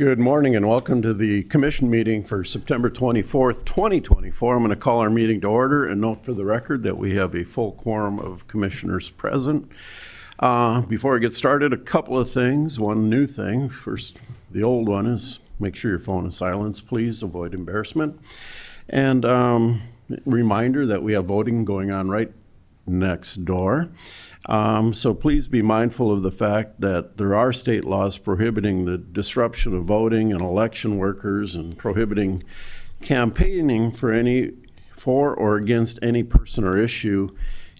Good morning and welcome to the commission meeting for September 24th, 2024. I'm going to call our meeting to order and note for the record that we have a full quorum of commissioners present. Before I get started, a couple of things. One new thing. First, the old one is make sure your phone is silenced, please. Avoid embarrassment. And reminder that we have voting going on right next door. So please be mindful of the fact that there are state laws prohibiting the disruption of voting and election workers and prohibiting campaigning for or against any person or issue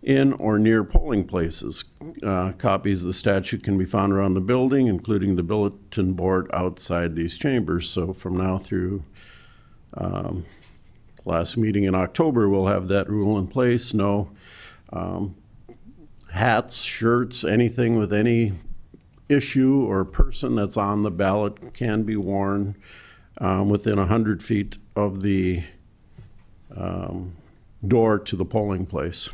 in or near polling places. Copies of the statute can be found around the building, including the bulletin board outside these chambers. So from now through last meeting in October, we'll have that rule in place. No hats, shirts, anything with any issue or person that's on the ballot can be worn within 100 feet of the door to the polling place.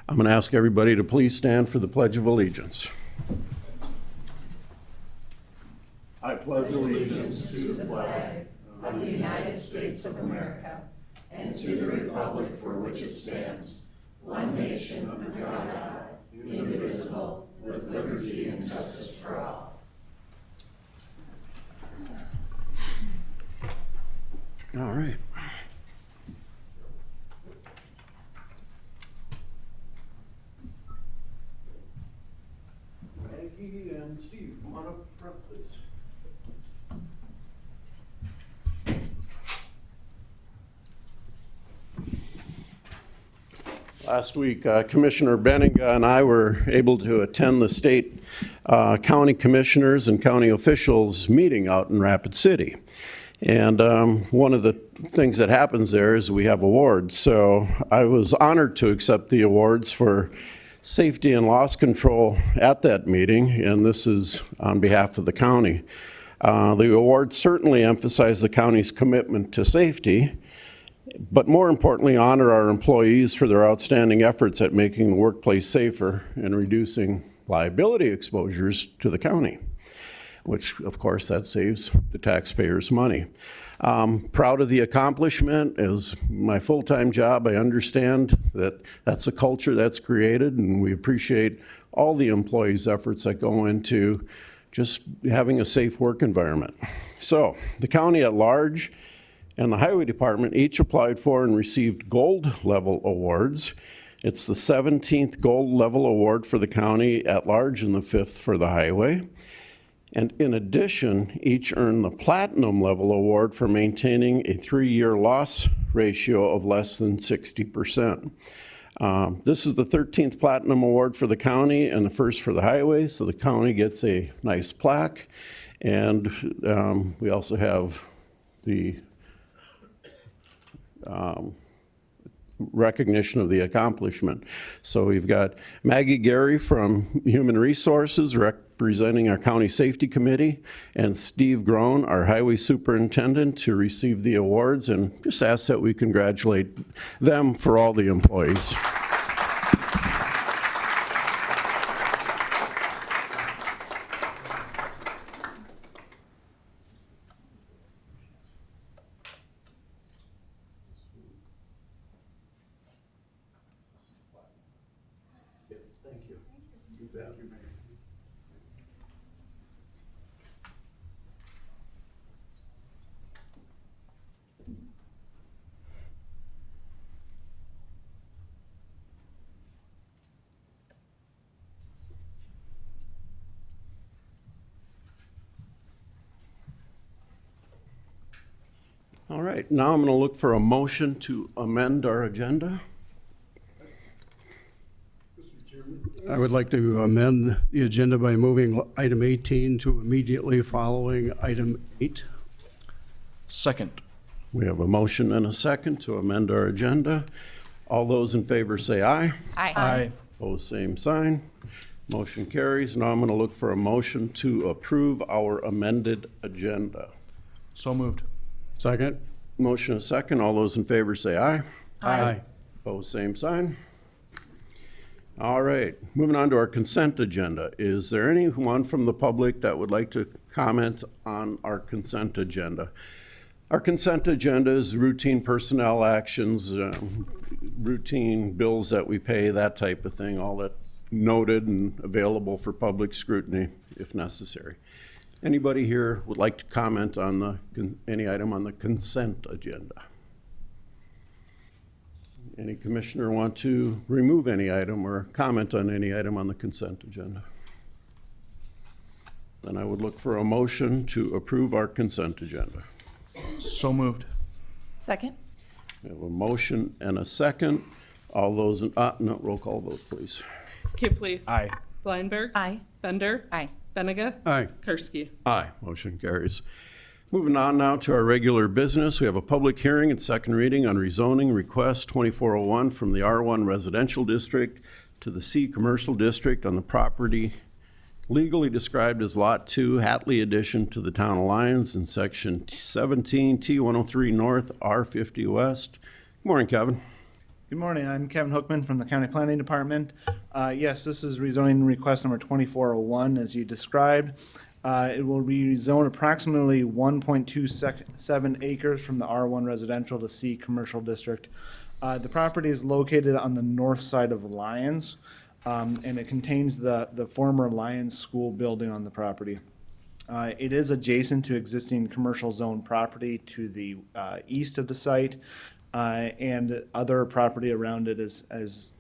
I'm going to ask everybody to please stand for the Pledge of Allegiance. I pledge allegiance to the flag of the United States of America and to the republic for which it stands, one nation under God, indivisible, with liberty and justice for all. All right. Maggie and Steve, come on up front, please. Last week, Commissioner Benninga and I were able to attend the state county commissioners and county officials meeting out in Rapid City. And one of the things that happens there is we have awards. So I was honored to accept the awards for safety and loss control at that meeting, and this is on behalf of the county. The awards certainly emphasize the county's commitment to safety, but more importantly, honor our employees for their outstanding efforts at making the workplace safer and reducing liability exposures to the county, which, of course, that saves the taxpayers money. Proud of the accomplishment. As my full-time job, I understand that that's a culture that's created, and we appreciate all the employees' efforts that go into just having a safe work environment. So, the county at large and the Highway Department each applied for and received gold level awards. It's the 17th gold level award for the county at large and the 5th for the highway. And in addition, each earned the platinum level award for maintaining a 3-year loss ratio of less than 60%. This is the 13th platinum award for the county and the 1st for the highway, so the county gets a nice plaque. And we also have the recognition of the accomplishment. So we've got Maggie Gary from Human Resources representing our County Safety Committee, and Steve Groen, our Highway Superintendent, to receive the awards, and just ask that we congratulate them for all the employees. Thank you. You bet. All right, now I'm going to look for a motion to amend our agenda. I would like to amend the agenda by moving item 18 to immediately following item 8. Second. We have a motion and a second to amend our agenda. All those in favor say aye. Aye. Opposed, same sign. Motion carries. Now I'm going to look for a motion to approve our amended agenda. So moved. Second. Motion and second. All those in favor say aye. Aye. Opposed, same sign. All right, moving on to our consent agenda. Is there anyone from the public that would like to comment on our consent agenda? Our consent agenda is routine personnel actions, routine bills that we pay, that type of thing, all that's noted and available for public scrutiny if necessary. Anybody here would like to comment on any item on the consent agenda? Any commissioner want to remove any item or comment on any item on the consent agenda? Then I would look for a motion to approve our consent agenda. So moved. Second? We have a motion and a second. All those, no, roll call vote, please. Kipley. Aye. Blindberg. Aye. Bender. Aye. Benega. Aye. Karski. Aye, motion carries. Moving on now to our regular business, we have a public hearing and second reading on rezoning request 2401 from the R1 Residential District to the C Commercial District on the property legally described as Lot 2, Hatley addition to the Town of Lyons in Section 17, T103 North, R50 West. Good morning, Kevin. Good morning, I'm Kevin Hookman from the County Planning Department. Yes, this is rezoning request number 2401, as you described. It will rezone approximately 1.27 acres from the R1 residential to C commercial district. The property is located on the north side of Lyons, and it contains the former Lyons School building on the property. It is adjacent to existing commercial zone property to the east of the site, and other property around it as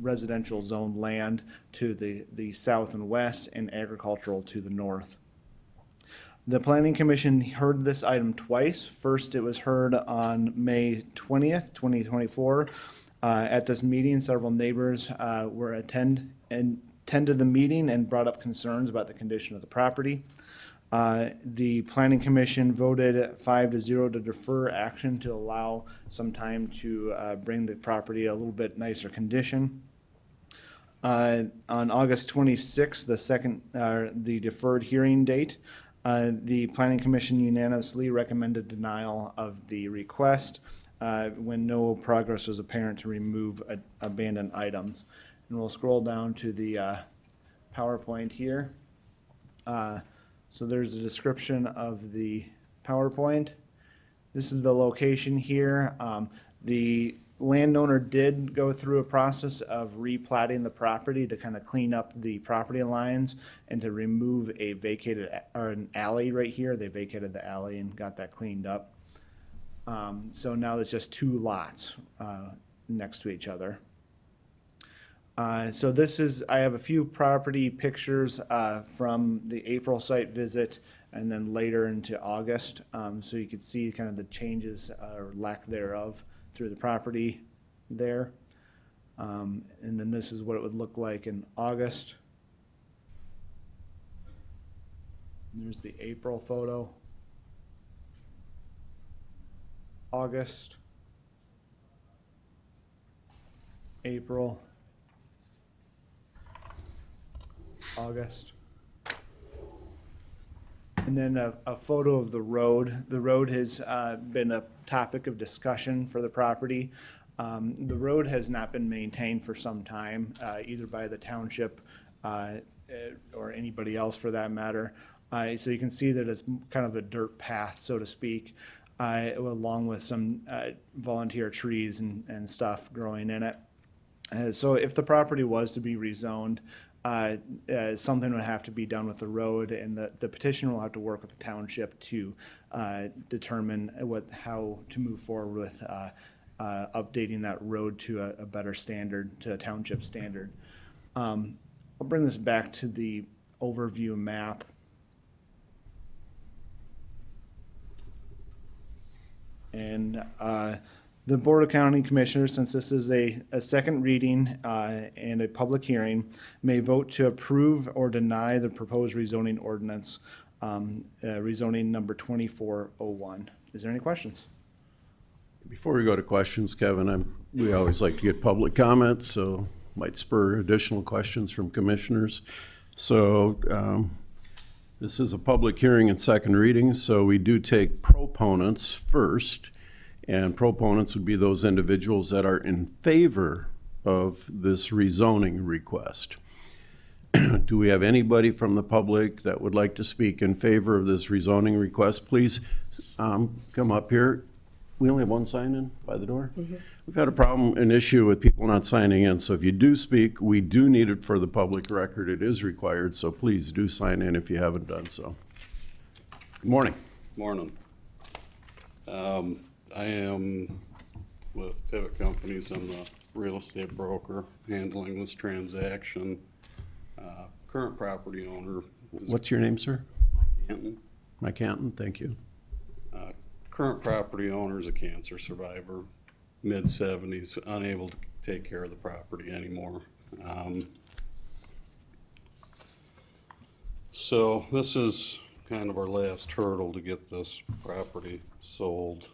residential zone land to the south and west, and agricultural to the north. The Planning Commission heard this item twice. First, it was heard on May 20th, 2024. At this meeting, several neighbors attended the meeting and brought up concerns about the condition of the property. The Planning Commission voted 5-0 to defer action to allow some time to bring the property a little bit nicer condition. On August 26th, the deferred hearing date, the Planning Commission unanimously recommended denial of the request when no progress was apparent to remove abandoned items. And we'll scroll down to the PowerPoint here. So there's a description of the PowerPoint. This is the location here. The landowner did go through a process of replatting the property to kind of clean up the property lines and to remove a vacated, or an alley right here. They vacated the alley and got that cleaned up. So now there's just two lots next to each other. So this is, I have a few property pictures from the April site visit and then later into August. So you could see kind of the changes or lack thereof through the property there. And then this is what it would look like in August. And there's the April photo. August. April. August. And then a photo of the road. The road has been a topic of discussion for the property. The road has not been maintained for some time, either by the township or anybody else for that matter. So you can see that it's kind of a dirt path, so to speak, along with some volunteer trees and stuff growing in it. So if the property was to be rezoned, something would have to be done with the road, and the petitioner will have to work with the township to determine how to move forward with updating that road to a better standard, to a township standard. I'll bring this back to the overview map. And the Board of County Commissioners, since this is a second reading and a public hearing, may vote to approve or deny the proposed rezoning ordinance, rezoning number 2401. Is there any questions? Before we go to questions, Kevin, we always like to get public comments, so might spur additional questions from commissioners. So this is a public hearing and second reading, so we do take proponents first. And proponents would be those individuals that are in favor of this rezoning request. Do we have anybody from the public that would like to speak in favor of this rezoning request? Please come up here. We only have one sign-in by the door? We've had a problem, an issue with people not signing in, so if you do speak, we do need it for the public record. It is required, so please do sign in if you haven't done so. Good morning. Morning. I am with Pivot Companies. I'm the real estate broker handling this transaction. Current property owner is What's your name, sir? Canton. Mike Canton, thank you. Current property owner is a cancer survivor, mid-70s, unable to take care of the property anymore. So this is kind of our last hurdle to get this property sold.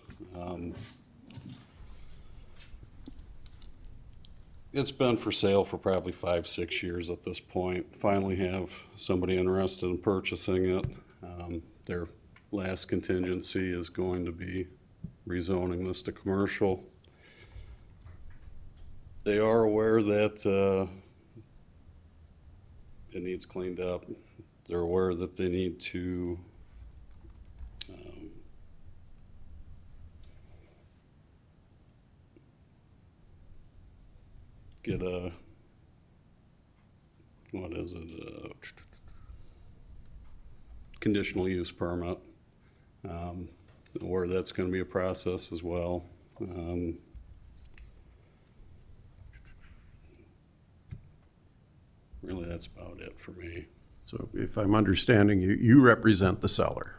It's been for sale for probably 5-6 years at this point. Finally have somebody interested in purchasing it. Their last contingency is going to be rezoning this to commercial. They are aware that it needs cleaned up. They're aware that they need to get a, what is it, conditional use permit, where that's going to be a process as well. Really, that's about it for me. So if I'm understanding you, you represent the seller,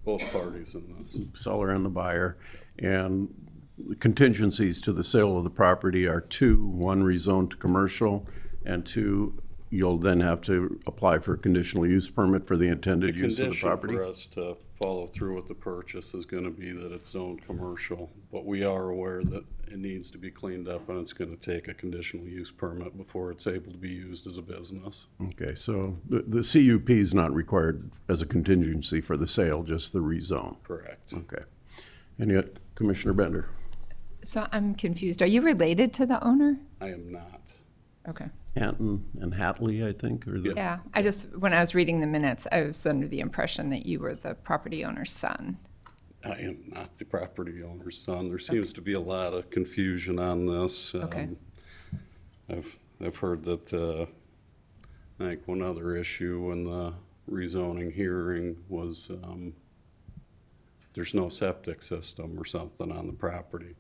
Both parties in this. seller and the buyer, and the contingencies to the sale of the property are two: one, rezoned to commercial, and two, you'll then have to apply for a conditional use permit for the intended use of the property. The condition for us to follow through with the purchase is going to be that it's zoned commercial, but we are aware that it needs to be cleaned up and it's going to take a conditional use permit before it's able to be used as a business. Okay, so the CUP is not required as a contingency for the sale, just the rezone. Correct. Okay. And yet, Commissioner Bender? So I'm confused. Are you related to the owner? I am not. Okay. Hatton and Hatley, I think, or the, Yeah, I just, when I was reading the minutes, I was under the impression that you were the property owner's son. I am not the property owner's son. There seems to be a lot of confusion on this. Okay. I've heard that, I think one other issue in the rezoning hearing was, there's no septic system or something on the property.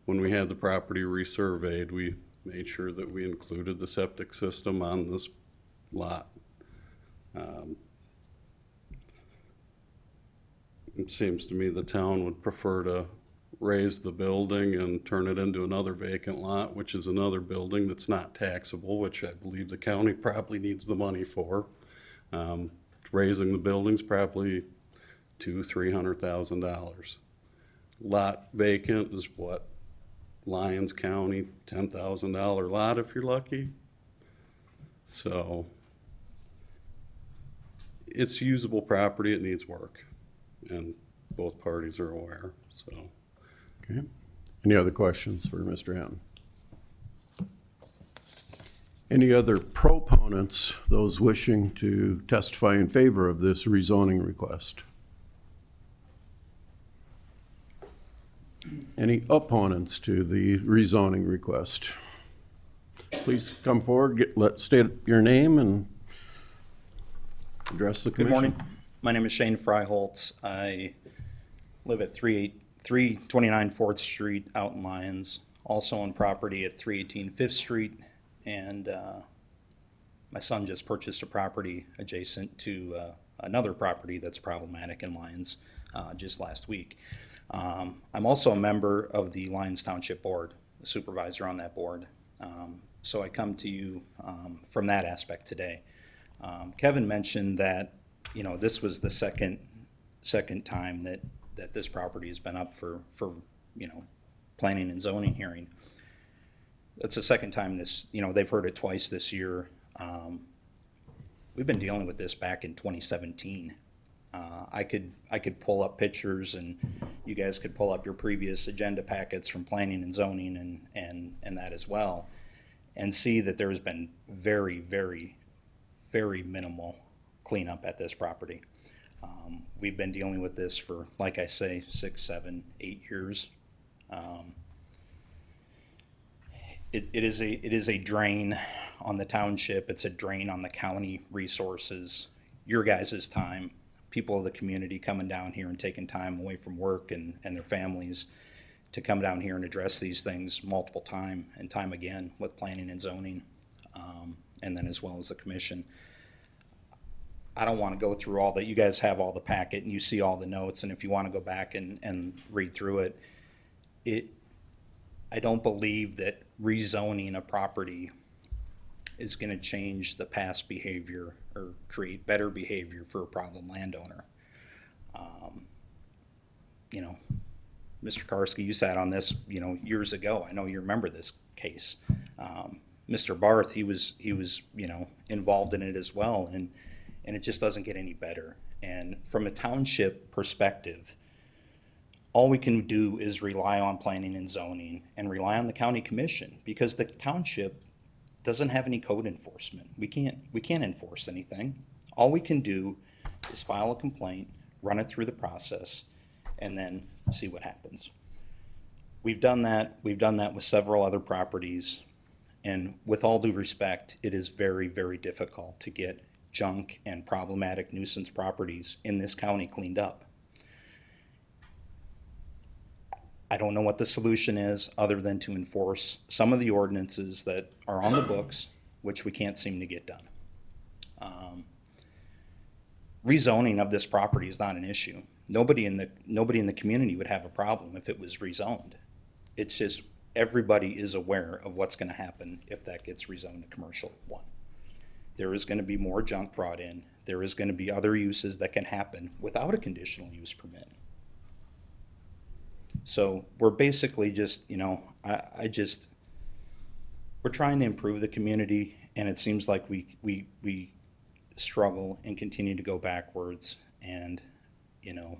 When we had the property resurveyed, we made sure that we included the septic system on this lot. It seems to me the town would prefer to raise the building and turn it into another vacant lot, which is another building that's not taxable, which I believe the county probably needs the money for. Raising the building's probably $200,000-300,000. Lot vacant is what? Lyons County, $10,000 lot if you're lucky. So it's usable property, it needs work, and both parties are aware, so. okay. Any other questions for Mr. Hatton? Any other proponents, those wishing to testify in favor of this rezoning request? Any opponents to the rezoning request? Please come forward, state your name and address the Good commission. morning. My name is Shane Freiholtz. I live at 329 4th Street out in Lyons, also on property at 318 5th Street, and my son just purchased a property adjacent to another property that's problematic in Lyons just last week. I'm also a member of the Lyons Township Board, a supervisor on that board. So I come to you from that aspect today. Kevin mentioned that, you know, this was the second time that this property has been up for you know, planning and zoning hearing. That's the second time this, you know, they've heard it twice this year. We've been dealing with this back in 2017. I could pull up pictures, and you guys could pull up your previous agenda packets from planning and zoning and that as well. and see that there has been very, very, very minimal cleanup at this property. We've been dealing with this for, like I say, 6, 7, 8 years. It is a drain on the township. It's a drain on the county resources, your guys' time, people of the community coming down here and taking time away from work and their families to come down here and address these things multiple time and time again with planning and zoning, and then as well as the commission. I don't want to go through all that. You guys have all the packet and you see all the notes, and if you want to go back and read through it, I don't believe that rezoning a property is going to change the past behavior or create better behavior for a problem landowner. You know, Mr. Karski, you sat on this, you know, years ago. I know you remember this case. Mr. Barth, he was, you know, involved in it as well, and it just doesn't get any better. And from a township perspective, all we can do is rely on planning and zoning and rely on the county commission, because the township doesn't have any code enforcement. We can't enforce anything. All we can do is file a complaint, run it through the process, and then see what happens. We've done that. We've done that with several other properties, and with all due respect, it is very, very difficult to get junk and problematic nuisance properties in this county cleaned up. I don't know what the solution is other than to enforce some of the ordinances that are on the books, which we can't seem to get done. Rezoning of this property is not an issue. Nobody in the community would have a problem if it was rezoned. It's just everybody is aware of what's going to happen if that gets rezoned to commercial 1. There is going to be more junk brought in. There is going to be other uses that can happen without a conditional use permit. So we're basically just, you know, we're trying to improve the community, and it seems like we struggle and continue to go backwards. And, you know,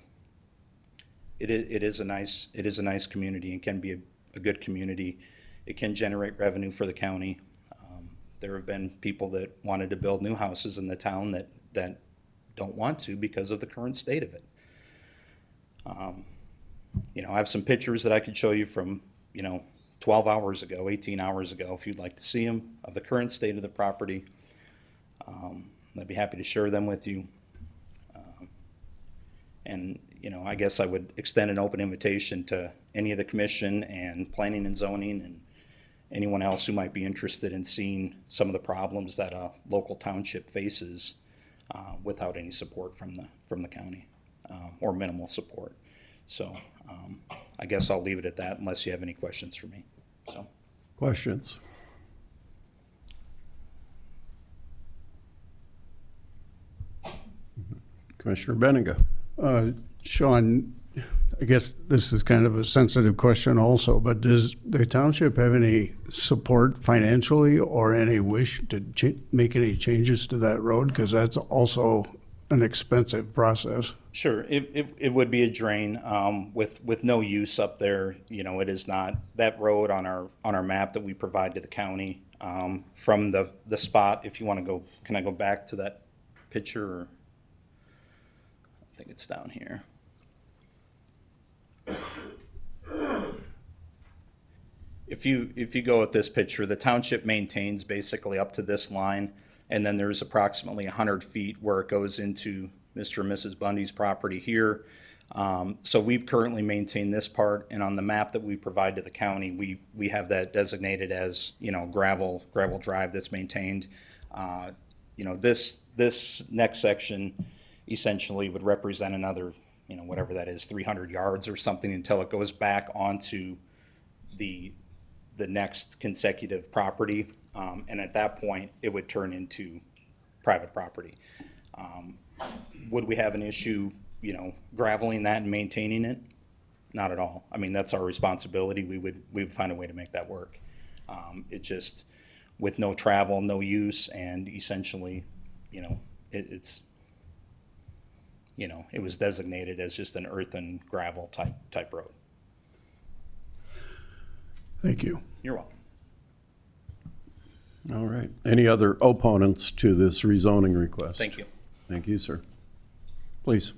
it is a nice community and can be a good community. It can generate revenue for the county. There have been people that wanted to build new houses in the town that don't want to because of the current state of it. You know, I have some pictures that I could show you from, you know, 12 hours ago, 18 hours ago, if you'd like to see them, of the current state of the property. I'd be happy to share them with you. And, you know, I guess I would extend an open invitation to any of the commission and planning and zoning and anyone else who might be interested in seeing some of the problems that a local township faces without any support from the county, or minimal support. So I guess I'll leave it at that unless you have any questions for me. So. Questions? Commissioner Benninga. Sean, I guess this is kind of a sensitive question also, but does the township have any support financially or any wish to make any changes to that road? Because that's also an expensive process. Sure, it would be a drain with no use up there. You know, it is not that road on our map that we provide to the county from the spot. If you want to go, can I go back to that picture? Or I think it's down here. If you go at this picture, the township maintains basically up to this line, and then there's approximately 100 feet where it goes into Mr. and Mrs. Bundy's property here. So we currently maintain this part, and on the map that we provide to the county, we have that designated as, you know, gravel drive that's maintained. You know, this next section essentially would represent another, you know, whatever that is, 300 yards or something until it goes back onto the next consecutive property. And at that point, it would turn into private property. Would we have an issue, you know, graveling that and maintaining it? Not at all. I mean, that's our responsibility. We would find a way to make that work. It just, with no travel, no use, and essentially, you know, it's, you know, it was designated as just an earth and gravel type road. Thank you. You're welcome. All right. Any other opponents to this rezoning request? Thank you. Thank you, sir. Please.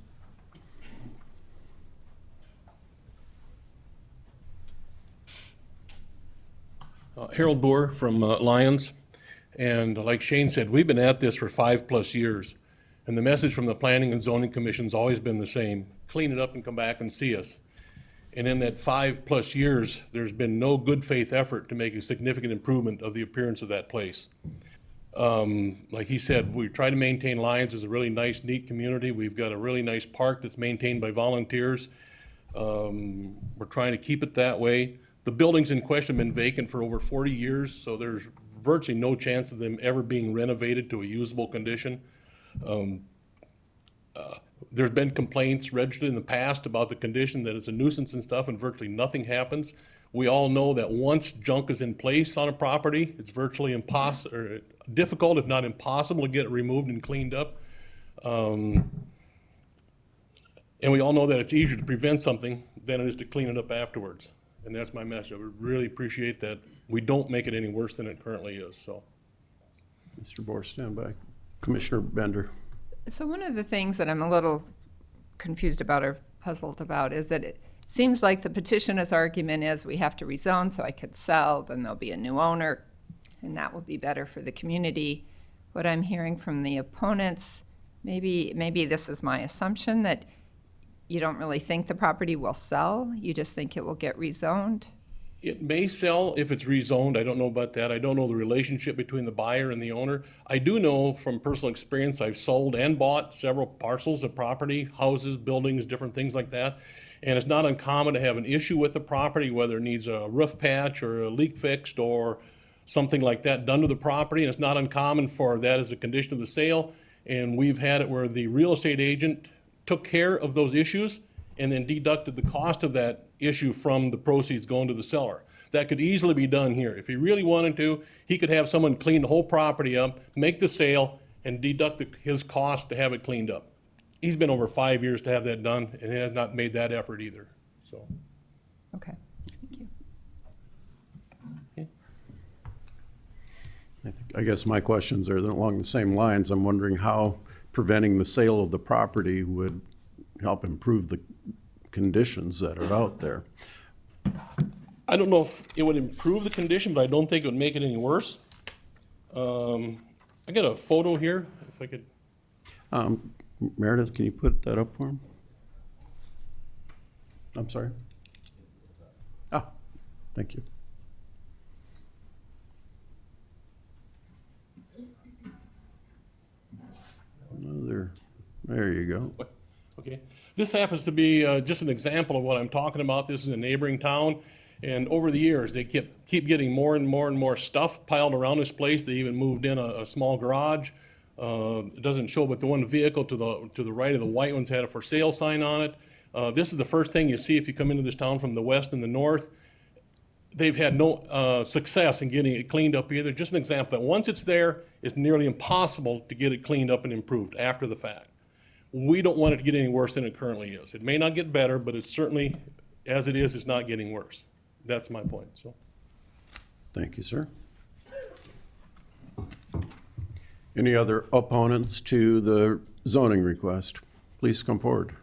Harold Boer from Lyons. And like Shane said, we've been at this for 5+ years. And the message from the Planning and Zoning Commission's always been the same: clean it up and come back and see us. And in that 5+ years, there's been no good faith effort to make a significant improvement of the appearance of that place. Like he said, we try to maintain Lyons as a really nice, neat community. We've got a really nice park that's maintained by volunteers. We're trying to keep it that way. The buildings in question have been vacant for over 40 years, so there's virtually no chance of them ever being renovated to a usable condition. There's been complaints registered in the past about the condition, that it's a nuisance and stuff, and virtually nothing happens. We all know that once junk is in place on a property, it's virtually difficult, if not impossible, to get it removed and cleaned up. And we all know that it's easier to prevent something than it is to clean it up afterwards. And that's my message. I would really appreciate that we don't make it any worse than it currently is, so. Mr. Boer, stand by. Commissioner Bender. So one of the things that I'm a little confused about or puzzled about is that it seems like the petitioner's argument is we have to rezone so I could sell, then there'll be a new owner, and that will be better for the community. What I'm hearing from the opponents, maybe this is my assumption, that you don't really think the property will sell, you just think it will get rezoned? It may sell if it's rezoned. I don't know about that. I don't know the relationship between the buyer and the owner. I do know from personal experience, I've sold and bought several parcels of property, houses, buildings, different things like that. And it's not uncommon to have an issue with the property, whether it needs a roof patch or a leak fixed or something like that done to the property. And it's not uncommon for that as a condition of the sale. And we've had it where the real estate agent took care of those issues and then deducted the cost of that issue from the proceeds going to the seller. That could easily be done here. If he really wanted to, he could have someone clean the whole property up, make the sale, and deduct his cost to have it cleaned up. He's been over 5 years to have that done, and has not made that effort either, so. Okay, thank you. I guess my questions are along the same lines. I'm wondering how preventing the sale of the property would help improve the conditions that are out there. I don't know if it would improve the condition, but I don't think it would make it any worse. I got a photo here, if I could. Meredith, can you put that up for him? I'm sorry. Ah, thank you. There you go. Okay. This happens to be just an example of what I'm talking about. This is a neighboring town, and over the years, they keep getting more and more and more stuff piled around this place. They even moved in a small garage. It doesn't show, but the one vehicle to the right of the white ones had a for sale sign on it. This is the first thing you see if you come into this town from the west and the north. They've had no success in getting it cleaned up either. Just an example that once it's there, it's nearly impossible to get it cleaned up and improved after the fact. We don't want it to get any worse than it currently is. It may not get better, but it's certainly, as it is, it's not getting worse. That's my point, so. Thank you, sir. Any other opponents to the zoning request? Please come forward.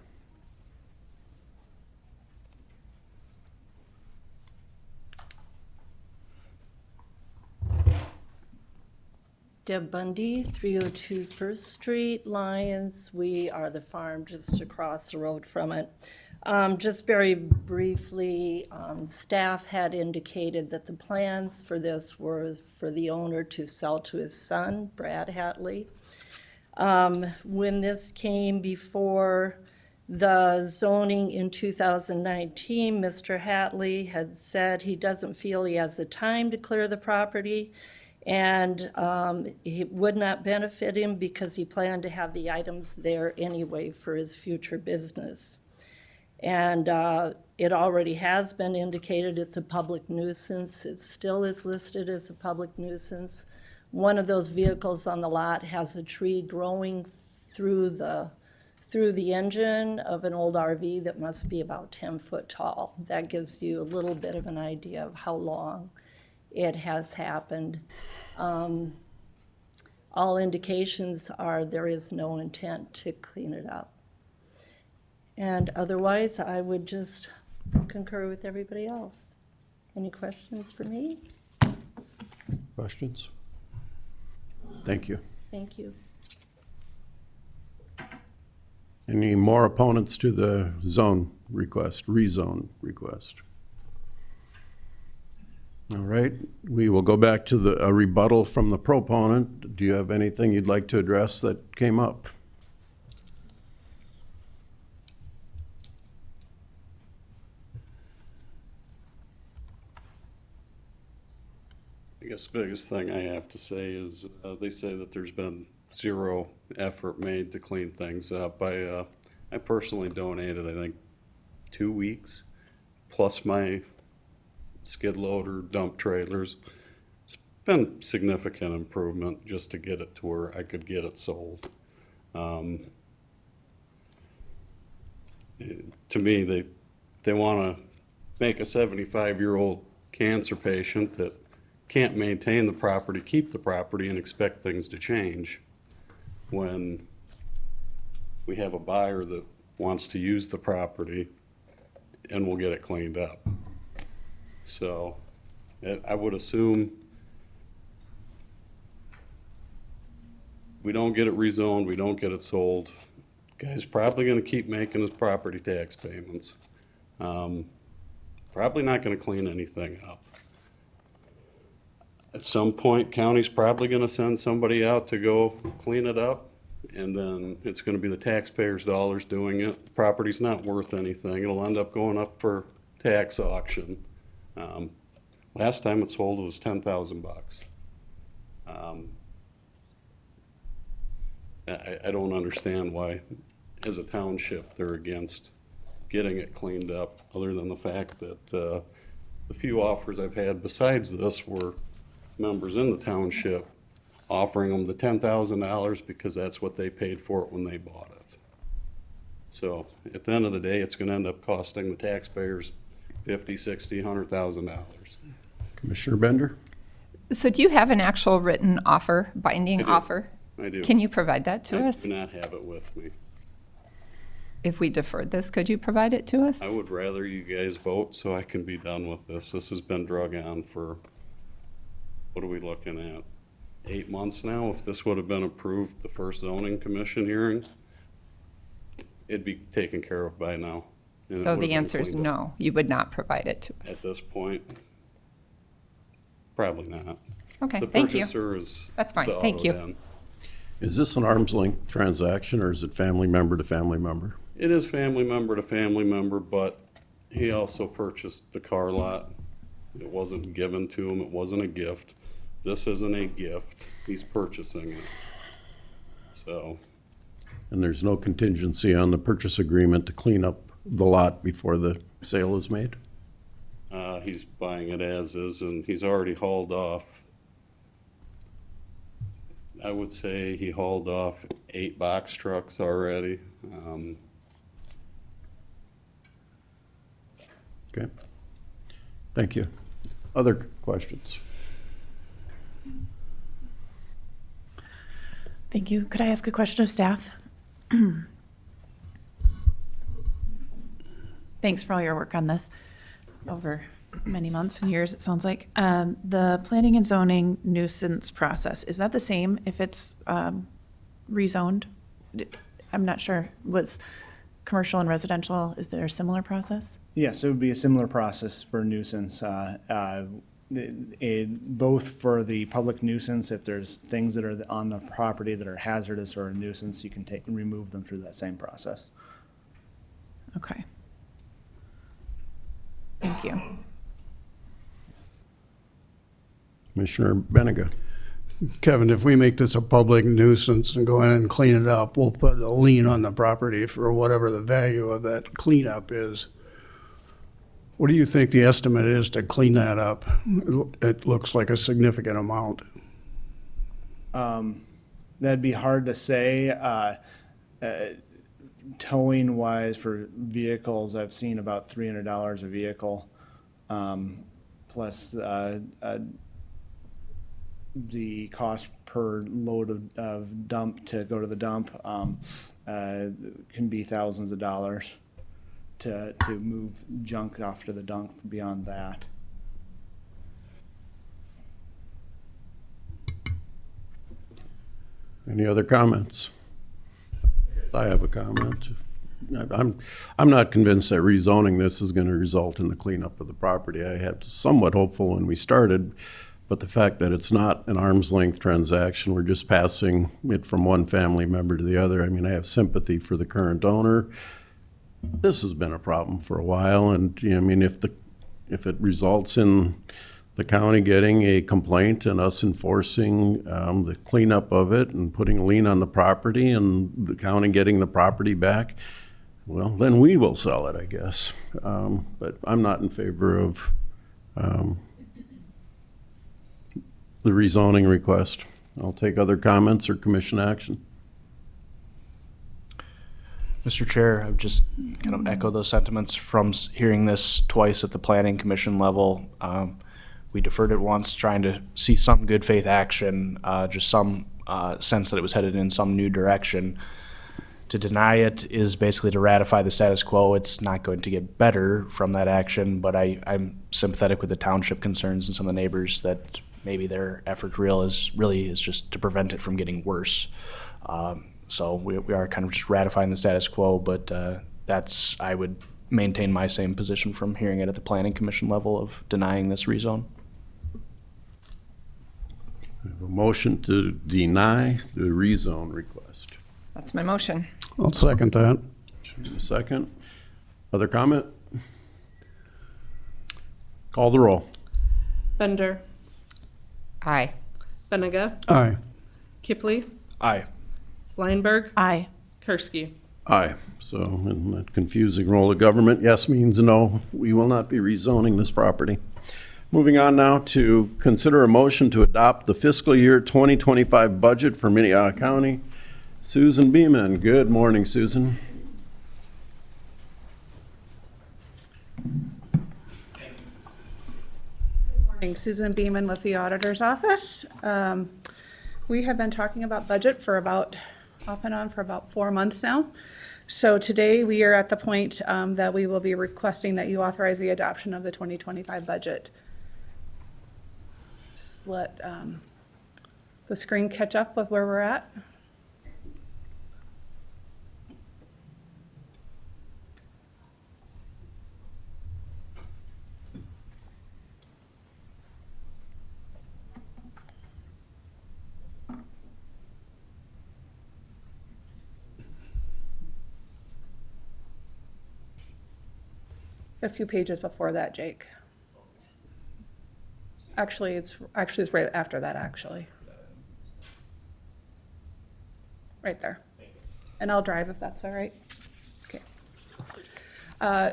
Deb Bundy, 302 First Street, Lyons. We are the farm just across the road from it. Just very briefly, staff had indicated that the plans for this were for the owner to sell to his son, Brad Hatley. When this came before the zoning in 2019, Mr. Hatley had said he doesn't feel he has the time to clear the property, and it would not benefit him because he planned to have the items there anyway for his future business. And it already has been indicated it's a public nuisance. It still is listed as a public nuisance. One of those vehicles on the lot has a tree growing through the engine of an old RV that must be about 10 foot tall. That gives you a little bit of an idea of how long it has happened. All indications are there is no intent to clean it up. And otherwise, I would just concur with everybody else. Any questions for me? Questions? Thank you. Thank you. Any more opponents to the zone request, rezone request? All right, we will go back to a rebuttal from the proponent. Do you have anything you'd like to address that came up? I guess the biggest thing I have to say is, they say that there's been zero effort made to clean things up. I personally donated, I think, 2 weeks, plus my skid loader, dump trailers. It's been significant improvement just to get it to where I could get it sold. To me, they want to make a 75-year-old cancer patient that can't maintain the property, keep the property, and expect things to change when we have a buyer that wants to use the property and will get it cleaned up. So I would assume we don't get it rezoned, we don't get it sold. Guy's probably gonna keep making his property tax payments. Probably not gonna clean anything up. At some point, county's probably gonna send somebody out to go clean it up, and then it's gonna be the taxpayers' dollars doing it. The property's not worth anything. It'll end up going up for tax auction. Last time it sold, it was $10,000. I don't understand why, as a township, they're against getting it cleaned up, other than the fact that the few offers I've had besides this were members in the township offering them the $10,000 because that's what they paid for it when they bought it. So at the end of the day, it's gonna end up costing the taxpayers $50,000, $60,000, $100,000. Commissioner Bender? So do you have an actual written offer, binding I do. offer? I do. Can you provide that to I us? do not have it with me. If we deferred this, could you provide it to us? I would rather you guys vote so I can be done with this. This has been drug on for, what are we looking at? 8 months now. If this would have been approved, the first zoning commission hearing, it'd be taken care of by now. and it So would have the been answer is cleaned up. no, you would not provide it to At us. this point, probably not. Okay, The thank you. purchaser is That's fine, the thank auto you. den. Is this an arm's length transaction, or is it family member to family member? It is family member to family member, but he also purchased the car lot. It wasn't given to him, it wasn't a gift. This isn't a gift, he's purchasing it. So, And there's no contingency on the purchase agreement to clean up the lot before the sale is made? he's buying it as is, and he's already hauled off. I would say he hauled off 8 box trucks already. Okay. Thank you. Other questions? Thank you. Could I ask a question of staff? Thanks for all your work on this over many months and years, it sounds like. The planning and zoning nuisance process, is that the same if it's rezoned? I'm not sure. Was commercial and residential, is there a similar process? Yes, it would be a similar process for nuisance. Both for the public nuisance, if there's things that are on the property that are hazardous or a nuisance, you can take and remove them through that same process. Okay. Thank you. Commissioner Benega? Kevin, if we make this a public nuisance and go in and clean it up, we'll put a lien on the property for whatever the value of that cleanup is. What do you think the estimate is to clean that up? It looks like a significant amount. That'd be hard to say. Towing wise for vehicles, I've seen about $300 a vehicle. Plus, the cost per load of dump to go to the dump can be thousands of dollars to move junk off to the dump beyond that. Any other comments? I have a comment. I'm not convinced that rezoning this is going to result in the cleanup of the property. I had somewhat hopeful when we started, but the fact that it's not an arm's length transaction, we're just passing it from one family member to the other. I mean, I have sympathy for the current owner. This has been a problem for a while, and I mean, if it results in the county getting a complaint and us enforcing the cleanup of it and putting a lien on the property and the county getting the property back, well, then we will sell it, I guess. But I'm not in favor of the rezoning request. I'll take other comments or commission action. Mr. Chair, I would just kind of echo those sentiments from hearing this twice at the planning commission level. We deferred it once, trying to see some good faith action, just some sense that it was headed in some new direction. To deny it is basically to ratify the status quo. It's not going to get better from that action, but I'm sympathetic with the township concerns and some of the neighbors that maybe their effort really is just to prevent it from getting worse. So we are kind of just ratifying the status quo, but I would maintain my same position from hearing it at the planning commission level of denying this rezone. We have a motion to deny the rezone request. That's my motion. I'll second that. A second. Other comment? Call the roll. Bender, Aye. Benega, Aye. Kipley, Aye. Bleinberg, Aye. Karski. Aye. So in that confusing role of government, yes means no. We will not be rezoning this property. Moving on now to consider a motion to adopt the fiscal year 2025 budget for Minnehaha County. Susan Beeman. Good morning, Susan. Morning, Susan Beeman with the Auditor's Office. We have been talking about budget for off and on for about 4 months now. So today we are at the point that we will be requesting that you authorize the adoption of the 2025 budget. Just let the screen catch up with where we're at. A few pages before that, Jake. Actually, it's right after that, actually. Right there. And I'll drive if that's all right. Okay.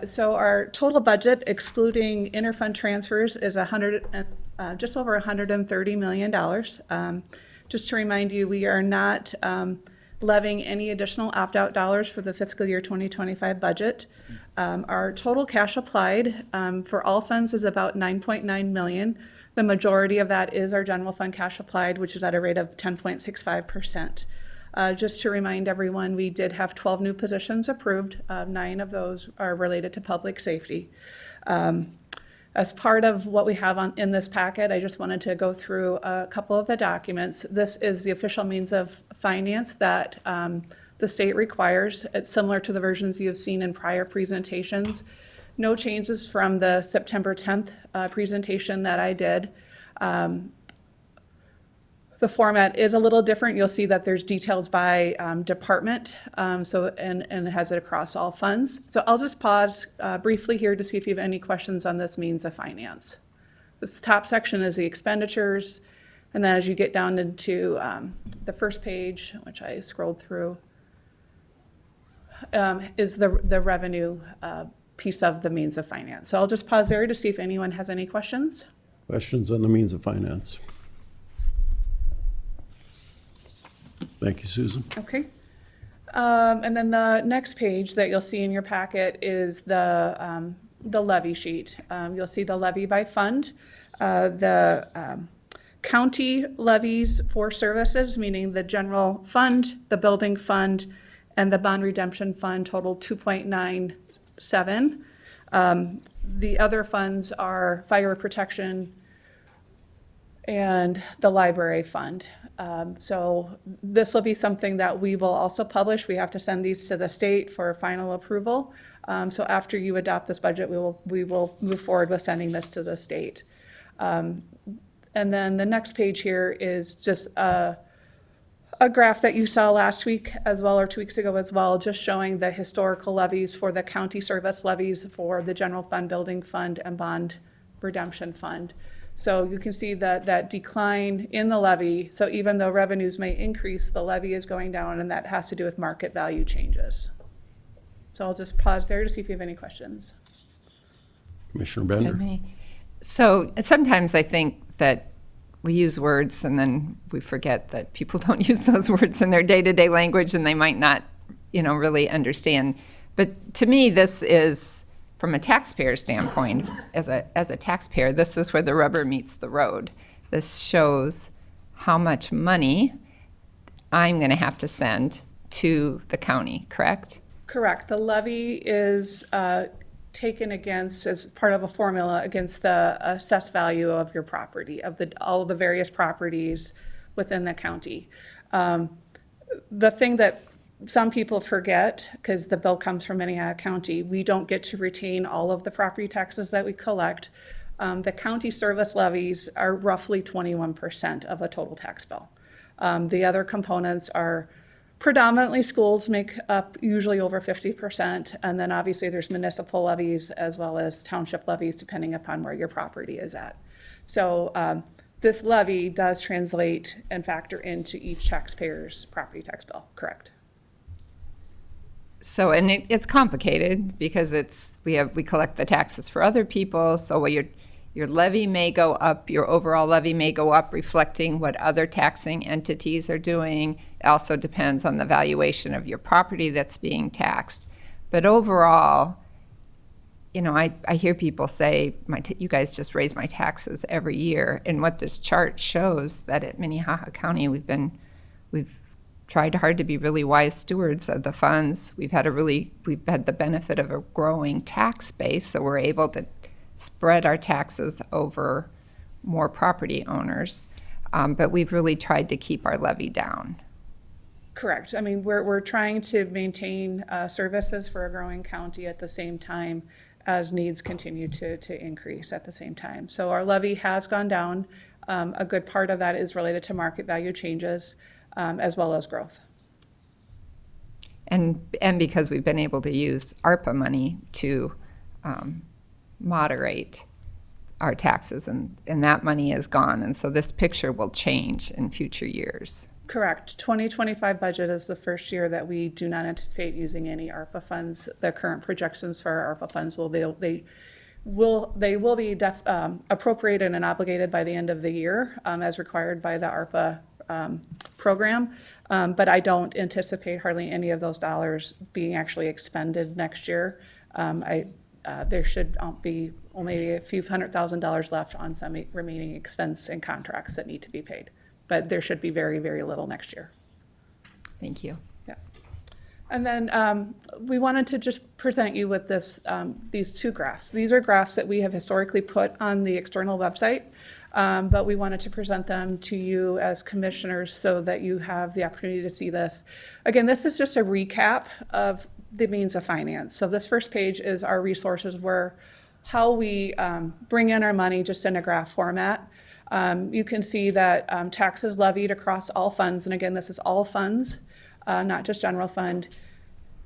So our total budget, excluding interfund transfers, is just over $130 million. Just to remind you, we are not levying any additional opt-out dollars for the fiscal year 2025 budget. Our total cash applied for all funds is about $9.9 million. The majority of that is our general fund cash applied, which is at a rate of 10.65%. Just to remind everyone, we did have 12 new positions approved. 9 of those are related to public safety. As part of what we have in this packet, I just wanted to go through a couple of the documents. This is the official means of finance that the state requires. It's similar to the versions you have seen in prior presentations. No changes from the September 10th presentation that I did. The format is a little different. You'll see that there's details by department, and it has it across all funds. So I'll just pause briefly here to see if you have any questions on this means of finance. This top section is the expenditures, and then as you get down into the first page, which I scrolled through, is the revenue piece of the means of finance. So I'll just pause there to see if anyone has any questions. Questions on the means of finance? Thank you, Susan. Okay. And then the next page that you'll see in your packet is the levy sheet. You'll see the levy by fund. The County levies for services, meaning the general fund, the building fund, and the bond redemption fund total 2.97. The other funds are fire protection and the library fund. So this will be something that we will also publish. We have to send these to the state for final approval. So after you adopt this budget, we will move forward with sending this to the state. And then the next page here is just a graph that you saw last week as well, or 2 weeks ago as well, just showing the historical levies for the county service levies for the general fund, building fund, and bond redemption fund. So you can see that decline in the levy. So even though revenues may increase, the levy is going down, and that has to do with market value changes. So I'll just pause there to see if you have any questions. Commissioner Bender? So sometimes I think that we use words and then we forget that people don't use those words in their day-to-day language, and they might not, really understand. But to me, this is, from a taxpayer standpoint, as a taxpayer, this is where the rubber meets the road. This shows how much money I'm going to have to send to the county, correct? Correct. The levy is taken against, as part of a formula, against the assessed value of your property, of all the various properties within the county. The thing that some people forget, because the bill comes from Minnehaha County, we don't get to retain all of the property taxes that we collect. The county service levies are roughly 21% of a total tax bill. The other components are predominantly schools, make up usually over 50%, and then obviously there's municipal levies as well as township levies, depending upon where your property is at. So this levy does translate and factor into each taxpayer's property tax bill, correct? So, and it's complicated because we collect the taxes for other people. So your levy may go up, your overall levy may go up, reflecting what other taxing entities are doing. It also depends on the valuation of your property that's being taxed. But overall, I hear people say, you guys just raise my taxes every year. And what this chart shows, that at Minnehaha County, we've tried hard to be really wise stewards of the funds. We've had the benefit of a growing tax base, so we're able to spread our taxes over more property owners, but we've really tried to keep our levy down. Correct. I mean, we're trying to maintain services for a growing county at the same time as needs continue to increase at the same time. So our levy has gone down. A good part of that is related to market value changes, as well as growth. And because we've been able to use ARPA money to moderate our taxes, and that money is gone. And so this picture will change in future years. Correct. 2025 budget is the first year that we do not anticipate using any ARPA funds. The current projections for our ARPA funds will be appropriated and obligated by the end of the year, as required by the ARPA program. But I don't anticipate hardly any of those dollars being actually expended next year. There should be maybe a few $100,000 left on some remaining expense and contracts that need to be paid. But there should be very, very little next year. Thank you. Yeah. And then we wanted to just present you with these two graphs. These are graphs that we have historically put on the external website, but we wanted to present them to you as commissioners so that you have the opportunity to see this. Again, this is just a recap of the means of finance. So this first page is our resources, how we bring in our money just in a graph format. You can see that taxes levied across all funds, and again, this is all funds, not just general fund,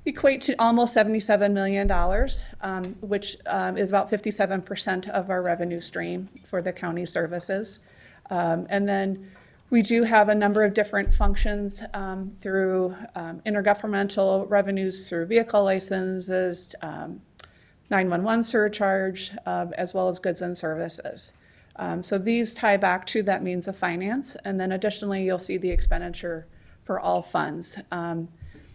equate to almost $77 million, which is about 57% of our revenue stream for the county services. And then we do have a number of different functions through intergovernmental revenues, through vehicle licenses, 911 surcharge, as well as goods and services. So these tie back to that means of finance. And then additionally, you'll see the expenditure for all funds,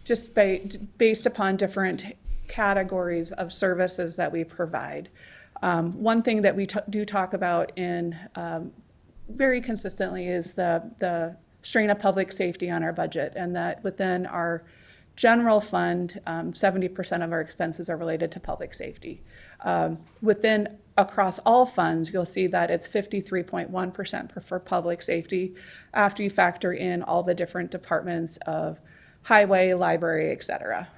just based upon different categories of services that we provide. One thing that we do talk about in very consistently is the strain of public safety on our budget, and that within our general fund, 70% of our expenses are related to public safety. Within, across all funds, you'll see that it's 53.1% for public safety after you factor in all the different departments of highway, library, et cetera.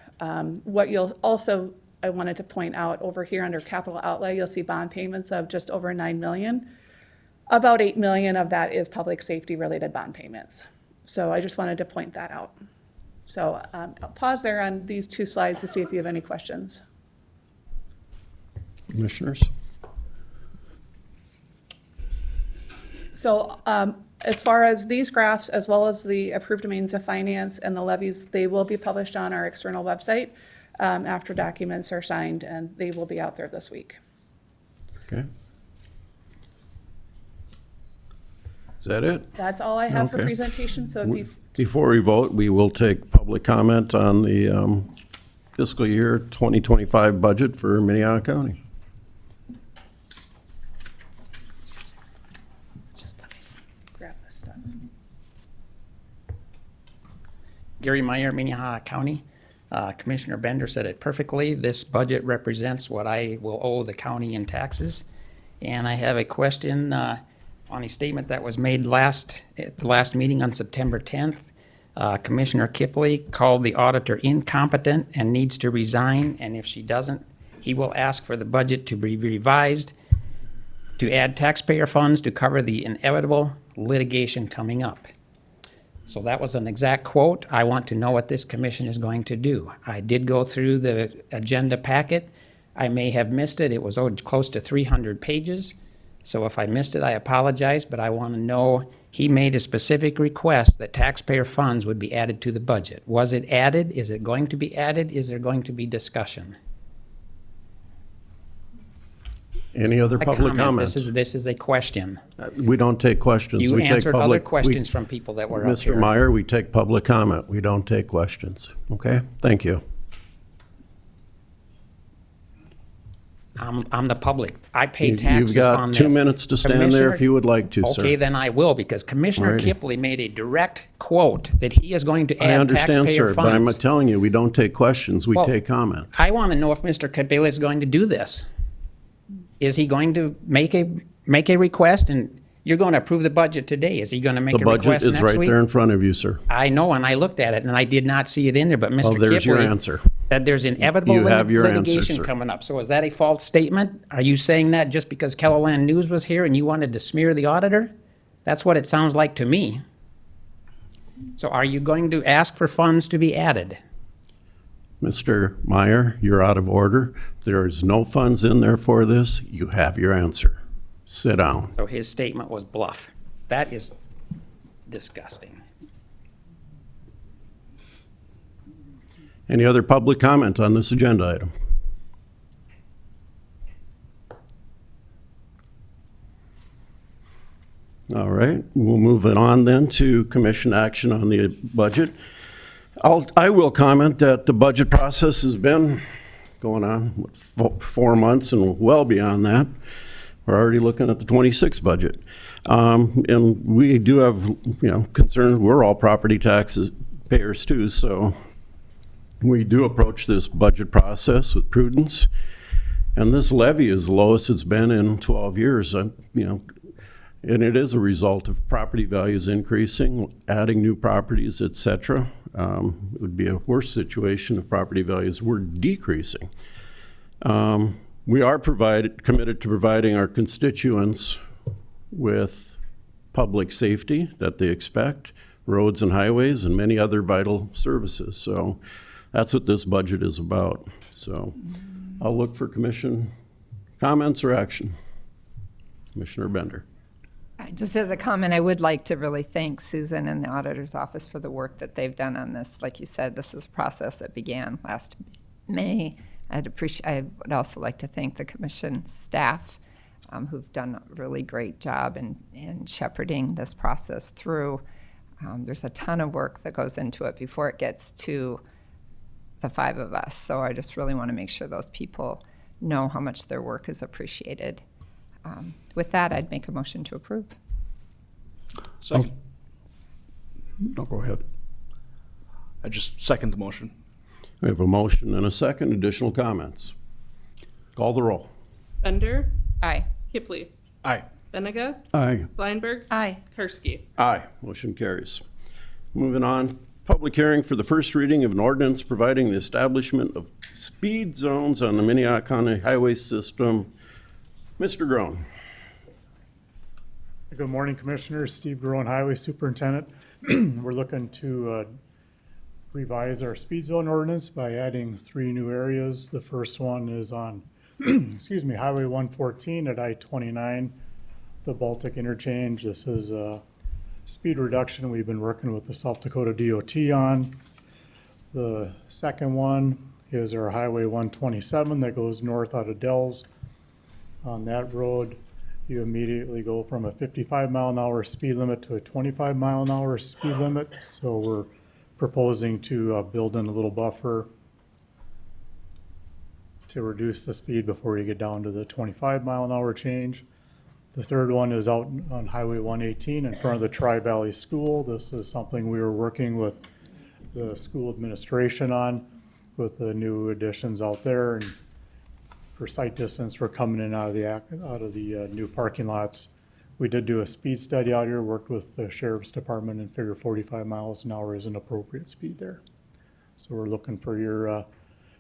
What you'll also, I wanted to point out over here under capital outlay, you'll see bond payments of just over 9 million. About 8 million of that is public safety related bond payments. So I just wanted to point that out. So I'll pause there on these two slides to see if you have any questions. Commissioners? So as far as these graphs, as well as the approved means of finance and the levies, they will be published on our external website after documents are signed, and they will be out there this week. Okay. Is that it? That's all I have for Okay. presentation, so if you Before we vote, we will take public comment on the fiscal year 2025 budget for Minnehaha County. grab this stuff. Gary Meyer, Minnehaha County. Commissioner Bender said it perfectly. This budget represents what I will owe the county in taxes. And I have a question on a statement that was made at the last meeting on September 10th. Commissioner Kipley called the auditor incompetent and needs to resign, and if she doesn't, he will ask for the budget to be revised to add taxpayer funds to cover the inevitable litigation coming up. So that was an exact quote. I want to know what this commission is going to do. I did go through the agenda packet. I may have missed it. It was close to 300 pages. So if I missed it, I apologize, but I want to know, he made a specific request that taxpayer funds would be added to the budget. Was it added? Is it going to be added? Is there going to be discussion? Any other A public comment. comments? This is a question. We don't take questions. You We take answered other public- questions from people that were up here. Mr. Meyer, we take public comment. We don't take questions. Okay? Thank you. I'm the public. I pay You've taxes on got this. 2 minutes to stand there Commissioner- if you would like to, sir. Okay, then I will, because Commissioner Alrighty. Kipley made a direct quote that he is going to I add understand, taxpayer sir, but I'm funds. telling you, we don't take questions. We Well, take comment. I want to know if Mr. Kipley is going to do this. Is he going to make a request, and you're going to approve the budget today? Is he going to make The a budget request is next right week? there in front of you, sir. I know, and I looked at it, and I did not see it in there, but Mr. Well, there's your Kipley answer. said there's inevitable You have your answer, litigation sir. coming up. So is that a false statement? Are you saying that just because Kelloland News was here and you wanted to smear the auditor? That's what it sounds like to me. So are you going to ask for funds to be added? Mr. Meyer, you're out of order. There is no funds in there for this. You have your answer. Sit down. So his statement was bluff. That is disgusting. Any other public comment on this agenda item? All right, we'll move it on then to commission action on the budget. I will comment that the budget process has been going on 4 months and well beyond that. We're already looking at the 26 budget. And we do have, concerns. We're all property taxes payers too, so we do approach this budget process with prudence. And this levy is the lowest it's been in 12 years, and it is a result of property values increasing, adding new properties, et cetera. It would be a worse situation if property values were decreasing. We are committed to providing our constituents with public safety that they expect, roads and highways, and many other vital services. So that's what this budget is about. So I'll look for commission comments or action. Commissioner Bender. Just as a comment, I would like to really thank Susan and the auditor's office for the work that they've done on this. Like you said, this is a process that began last May. I would also like to thank the commission staff who've done a really great job in shepherding this process through. There's a ton of work that goes into it before it gets to the five of us. So I just really want to make sure those people know how much their work is appreciated. With that, I'd make a motion to approve. Second. No, go ahead. I just second the motion. We have a motion and a second. Additional comments? Call the roll. Bender, Aye. Kipley, Aye. Benega, Aye. Blindberg, Aye. Karski. Aye. Motion carries. Moving on, public hearing for the first reading of an ordinance providing the establishment of speed zones on the Minnehaha County highway system. Mr. Groen. Good morning, Commissioners. Steve Groen, Highway Superintendent. We're looking to revise our speed zone ordinance by adding 3 new areas. The first one is on, excuse me, Highway 114 at I-29, the Baltic interchange. This is a speed reduction we've been working with the South Dakota DOT on. The second one is our Highway 127 that goes north out of Dells. On that road, you immediately go from a 55-mile-an-hour speed limit to a 25-mile-an-hour speed limit. So we're proposing to build in a little buffer to reduce the speed before you get down to the 25-mile-an-hour change. The third one is out on Highway 118 in front of the Tri-Valley School. This is something we were working with the school administration on with the new additions out there. And for sight distance, we're coming in out of the new parking lots. We did do a speed study out here, worked with the sheriff's department, and figured 45 miles an hour is an appropriate speed there. So we're looking for your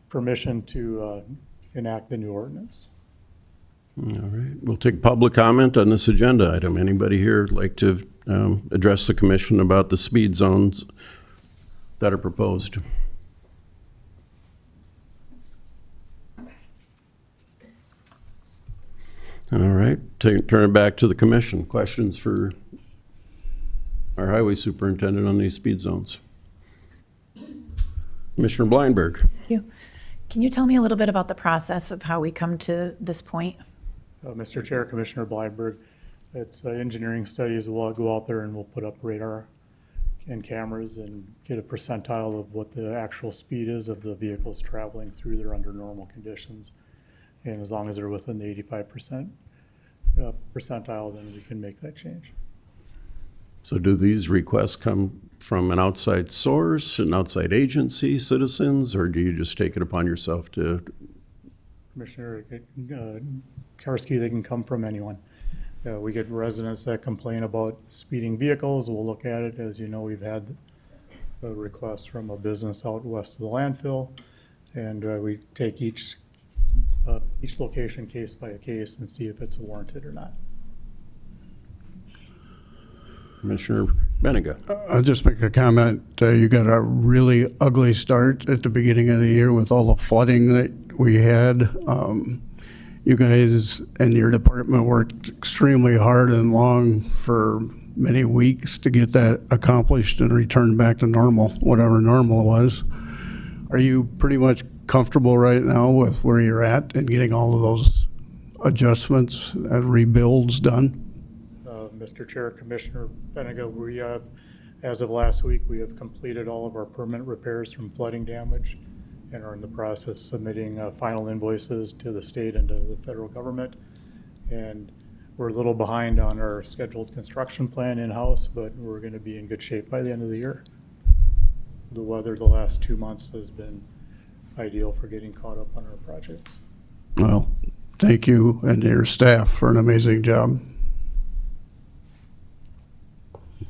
permission to enact the new ordinance. All right, we'll take public comment on this agenda item. Anybody here like to address the commission about the speed zones that are proposed? All right, turn it back to the commission. Questions for our highway superintendent on these speed zones? Commissioner Blindberg. Thank you. Can you tell me a little bit about the process of how we come to this point? Mr. Chair, Commissioner Blindberg, it's engineering studies. We'll go out there and we'll put up radar and cameras and get a percentile of what the actual speed is of the vehicles traveling through there under normal conditions. And as long as they're within the 85% percentile, then we can make that change. So do these requests come from an outside source, an outside agency, citizens, or do you just take it upon yourself to? Commissioner Karski, they can come from anyone. We get residents that complain about speeding vehicles. We'll look at it. As you know, we've had a request from a business out west of the landfill, and we take each location case by case and see if it's warranted or not. Commissioner Benega. I'll just make a comment. You got a really ugly start at the beginning of the year with all the flooding that we had. You guys and your department worked extremely hard and long for many weeks to get that accomplished and returned back to normal, whatever normal was. Are you pretty much comfortable right now with where you're at and getting all of those adjustments and rebuilds done? Mr. Chair, Commissioner Benega, we have, as of last week, we have completed all of our permanent repairs from flooding damage and are in the process of submitting final invoices to the state and to the federal government. And we're a little behind on our scheduled construction plan in-house, but we're going to be in good shape by the end of the year. The weather the last 2 months has been ideal for getting caught up on our projects. Well, thank you and your staff for an amazing job.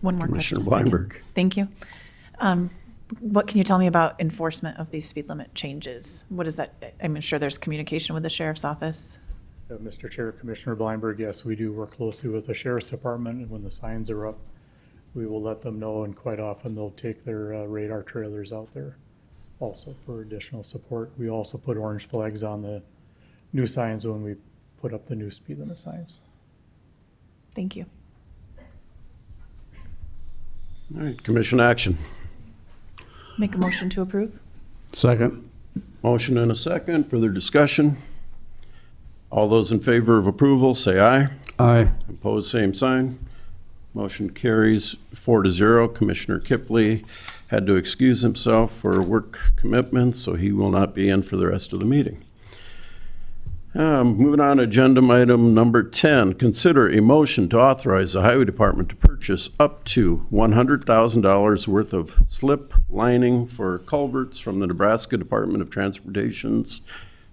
One more Commissioner question. Blindberg. Thank you. What can you tell me about enforcement of these speed limit changes? What is that? I'm sure there's communication with the sheriff's office. Mr. Chair, Commissioner Blindberg, yes, we do work closely with the sheriff's department, and when the signs are up, we will let them know, and quite often they'll take their radar trailers out there also for additional support. We also put orange flags on the new signs when we put up the new speed limit signs. Thank you. All right, commission action. Make a motion to approve? Second. Motion and a second. Further discussion? All those in favor of approval, say aye. Aye. Opposed, same sign. Motion carries 4-0. Commissioner Kipley had to excuse himself for work commitments, so he will not be in for the rest of the meeting. Moving on, agenda item number 10, consider a motion to authorize the Highway Department to purchase purchase up to $100,000 worth of slip lining for culverts from the Nebraska Department of Transportation's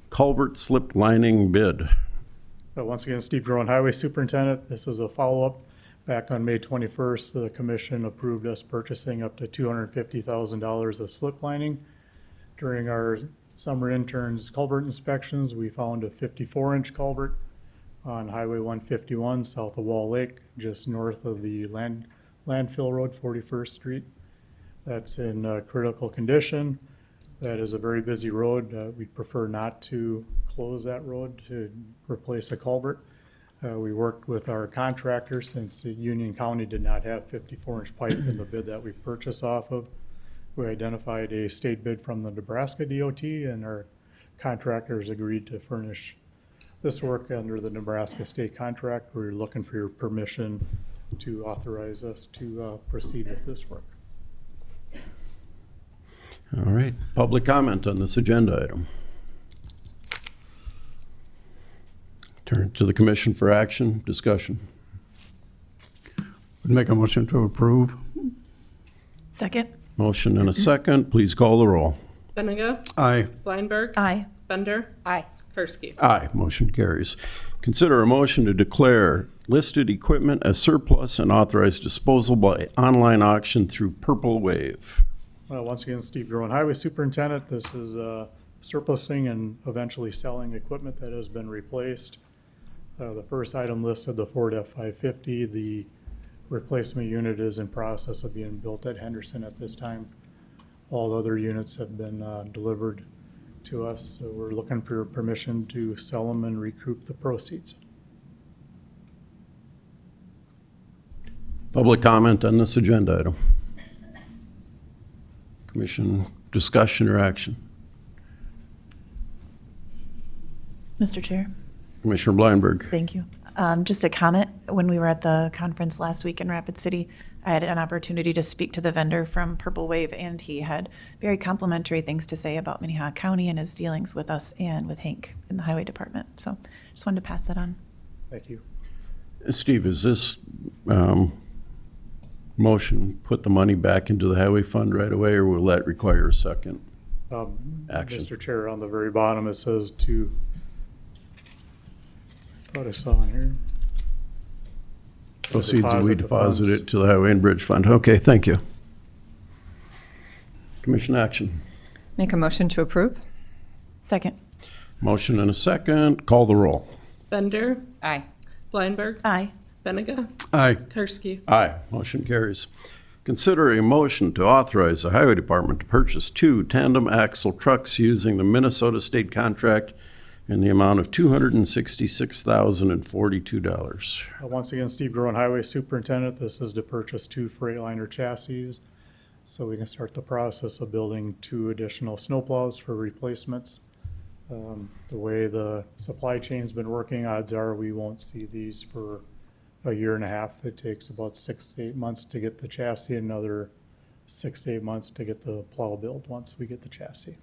culvert slip lining bid. Once again, Steve Groen, Highway Superintendent. This is a follow-up. Back on May 21st, the commission approved us purchasing up to $250,000 of slip lining. During our summer interns culvert inspections, we found a 54-inch culvert on Highway 151 south of Wall Lake, just north of the landfill road, 41st Street. That's in critical condition. That is a very busy road. We'd prefer not to close that road to replace a culvert. We worked with our contractor since Union County did not have 54-inch pipe in the bid that we purchased off of. We identified a state bid from the Nebraska DOT, and our contractors agreed to furnish this work under the Nebraska state contract. We're looking for your permission to authorize us to proceed with this work. All right, public comment on this agenda item. Turn to the commission for action, discussion. Would make a motion to approve. Second? Motion and a second, please call the roll. Benega. Aye. Blindberg. Aye. Bender. Aye. Karski. Aye, motion carries. Consider a motion to declare listed equipment as surplus and authorize disposal by online auction through Purple Wave. Once again, Steve Groen, Highway Superintendent. This is surplusing and eventually selling equipment that has been replaced. The first item listed, the Ford F-550, the replacement unit is in process of being built at Henderson at this time. All other units have been delivered to us, so we're looking for your permission to sell them and recoup the proceeds. Public comment on this agenda item. Commission discussion or action? Mr. Chair? Commissioner Blindberg. Thank you. Just a comment, when we were at the conference last week in Rapid City, I had an opportunity to speak to the vendor from Purple Wave, and he had very complimentary things to say about Minnehaha County and his dealings with us and with Hank in the Highway Department. So just wanted to pass that on. Thank you. Steve, is this motion put the money back into the highway fund right away, or will that require a second action? Mr. Chair, on the very bottom, it says to, thought I saw in here. Proceeds we the deposit funds. it to the Highway and Bridge Fund. Okay, thank you. Commission action. Make a motion to approve? Second? Motion and a second. Call the roll. Bender. Aye. Blindberg. Aye. Benega. Aye. Karski. Aye. Motion carries. Consider a motion to authorize the Highway Department to purchase 2 tandem axle trucks using the Minnesota state contract in the amount of $266,042. Once again, Steve Groen, Highway Superintendent. This is to purchase 2 Freightliner chassis so we can start the process of building 2 additional snowplows for replacements. The way the supply chain's been working, odds are we won't see these for a year and a half. It takes about 6 to 8 months to get the chassis, another 6 to 8 months to get the plow built once we get the chassis.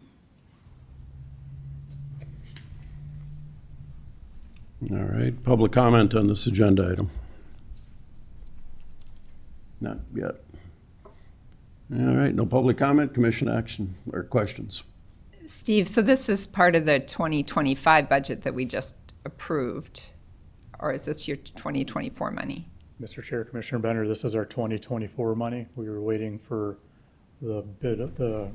All right, public comment on this agenda item? Not yet. All right, no public comment, commission action or questions? Steve, so this is part of the 2025 budget that we just approved, or is this your 2024 money? Mr. Chair, Commissioner Bender, this is our 2024 money. We were waiting for the bid of the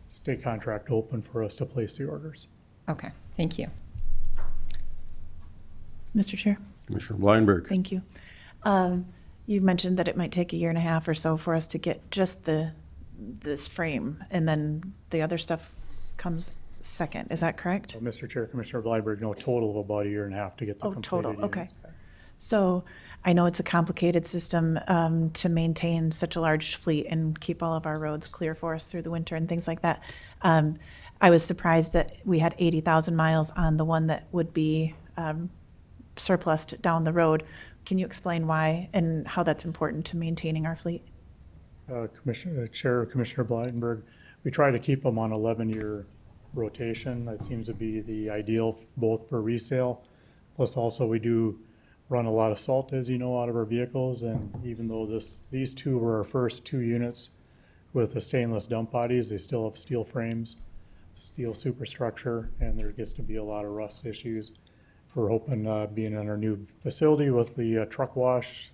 state contract to open for us to place the orders. Okay, thank you. Mr. Chair? Commissioner Blindberg. Thank you. You mentioned that it might take a year and a half or so for us to get just this frame, and then the other stuff comes second. Is that correct? So, Mr. Chair, Commissioner Blindberg, no, total of about a year and a half to get the Oh, completed total, okay. units back. So I know it's a complicated system to maintain such a large fleet and keep all of our roads clear for us through the winter and things like that. I was surprised that we had 80,000 miles on the one that would be surplused down the road. Can you explain why and how that's important to maintaining our fleet? Chair, Commissioner Blindberg, we try to keep them on 11-year rotation. That seems to be the ideal both for resale. Plus also we do run a lot of salt, as you know, out of our vehicles, and even though these two were our first 2 units with the stainless dump bodies, they still have steel frames, steel superstructure, and there gets to be a lot of rust issues. We're hoping, being in our new facility with the truck wash,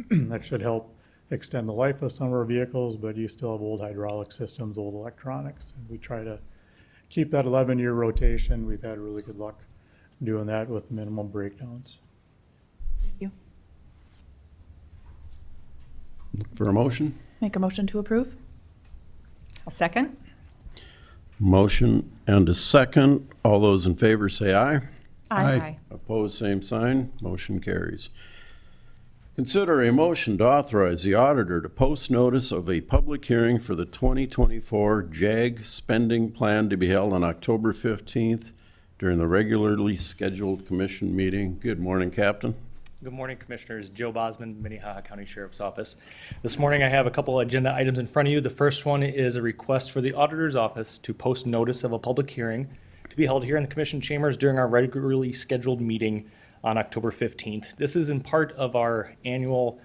that should help extend the life of some of our vehicles, but you still have old hydraulic systems, old electronics, and we try to keep that 11-year rotation. We've had really good luck doing that with minimum breakdowns. Thank you. Look for a motion. Make a motion to approve? A second? Motion and a second. All those in favor say aye. Aye. Opposed, same sign. Motion carries. Consider a motion to authorize the auditor to post notice of a public hearing for the 2024 JAG spending plan to be held on October 15th during the regularly scheduled commission meeting. Good morning, Captain. Good morning, Commissioners. Joe Bosman, Minnehaha County Sheriff's Office. This morning I have a couple agenda items in front of you. The first one is a request for the Auditor's Office to post notice of a public hearing to be held here in the Commission chambers during our regularly scheduled meeting on October 15th. This is in part of our annual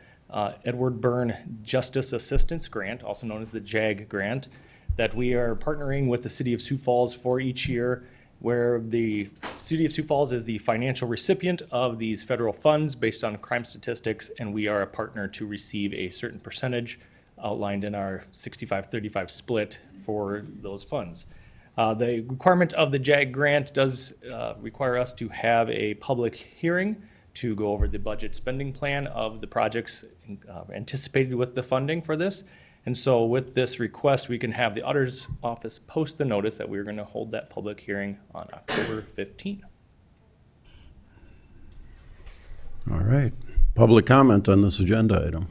Edward Byrne Justice Assistance Grant, also known as the JAG grant, that we are partnering with the City of Sioux Falls for each year, where the City of Sioux Falls is the financial recipient of these federal funds based on crime statistics, and we are a partner to receive a certain percentage outlined in our 65-35 split for those funds. The requirement of the JAG grant does require us to have a public hearing to go over the budget spending plan of the projects anticipated with the funding for this. And so with this request, we can have the Auditor's Office post the notice that we're going to hold that public hearing on October 15th. All right. Public comment on this agenda item.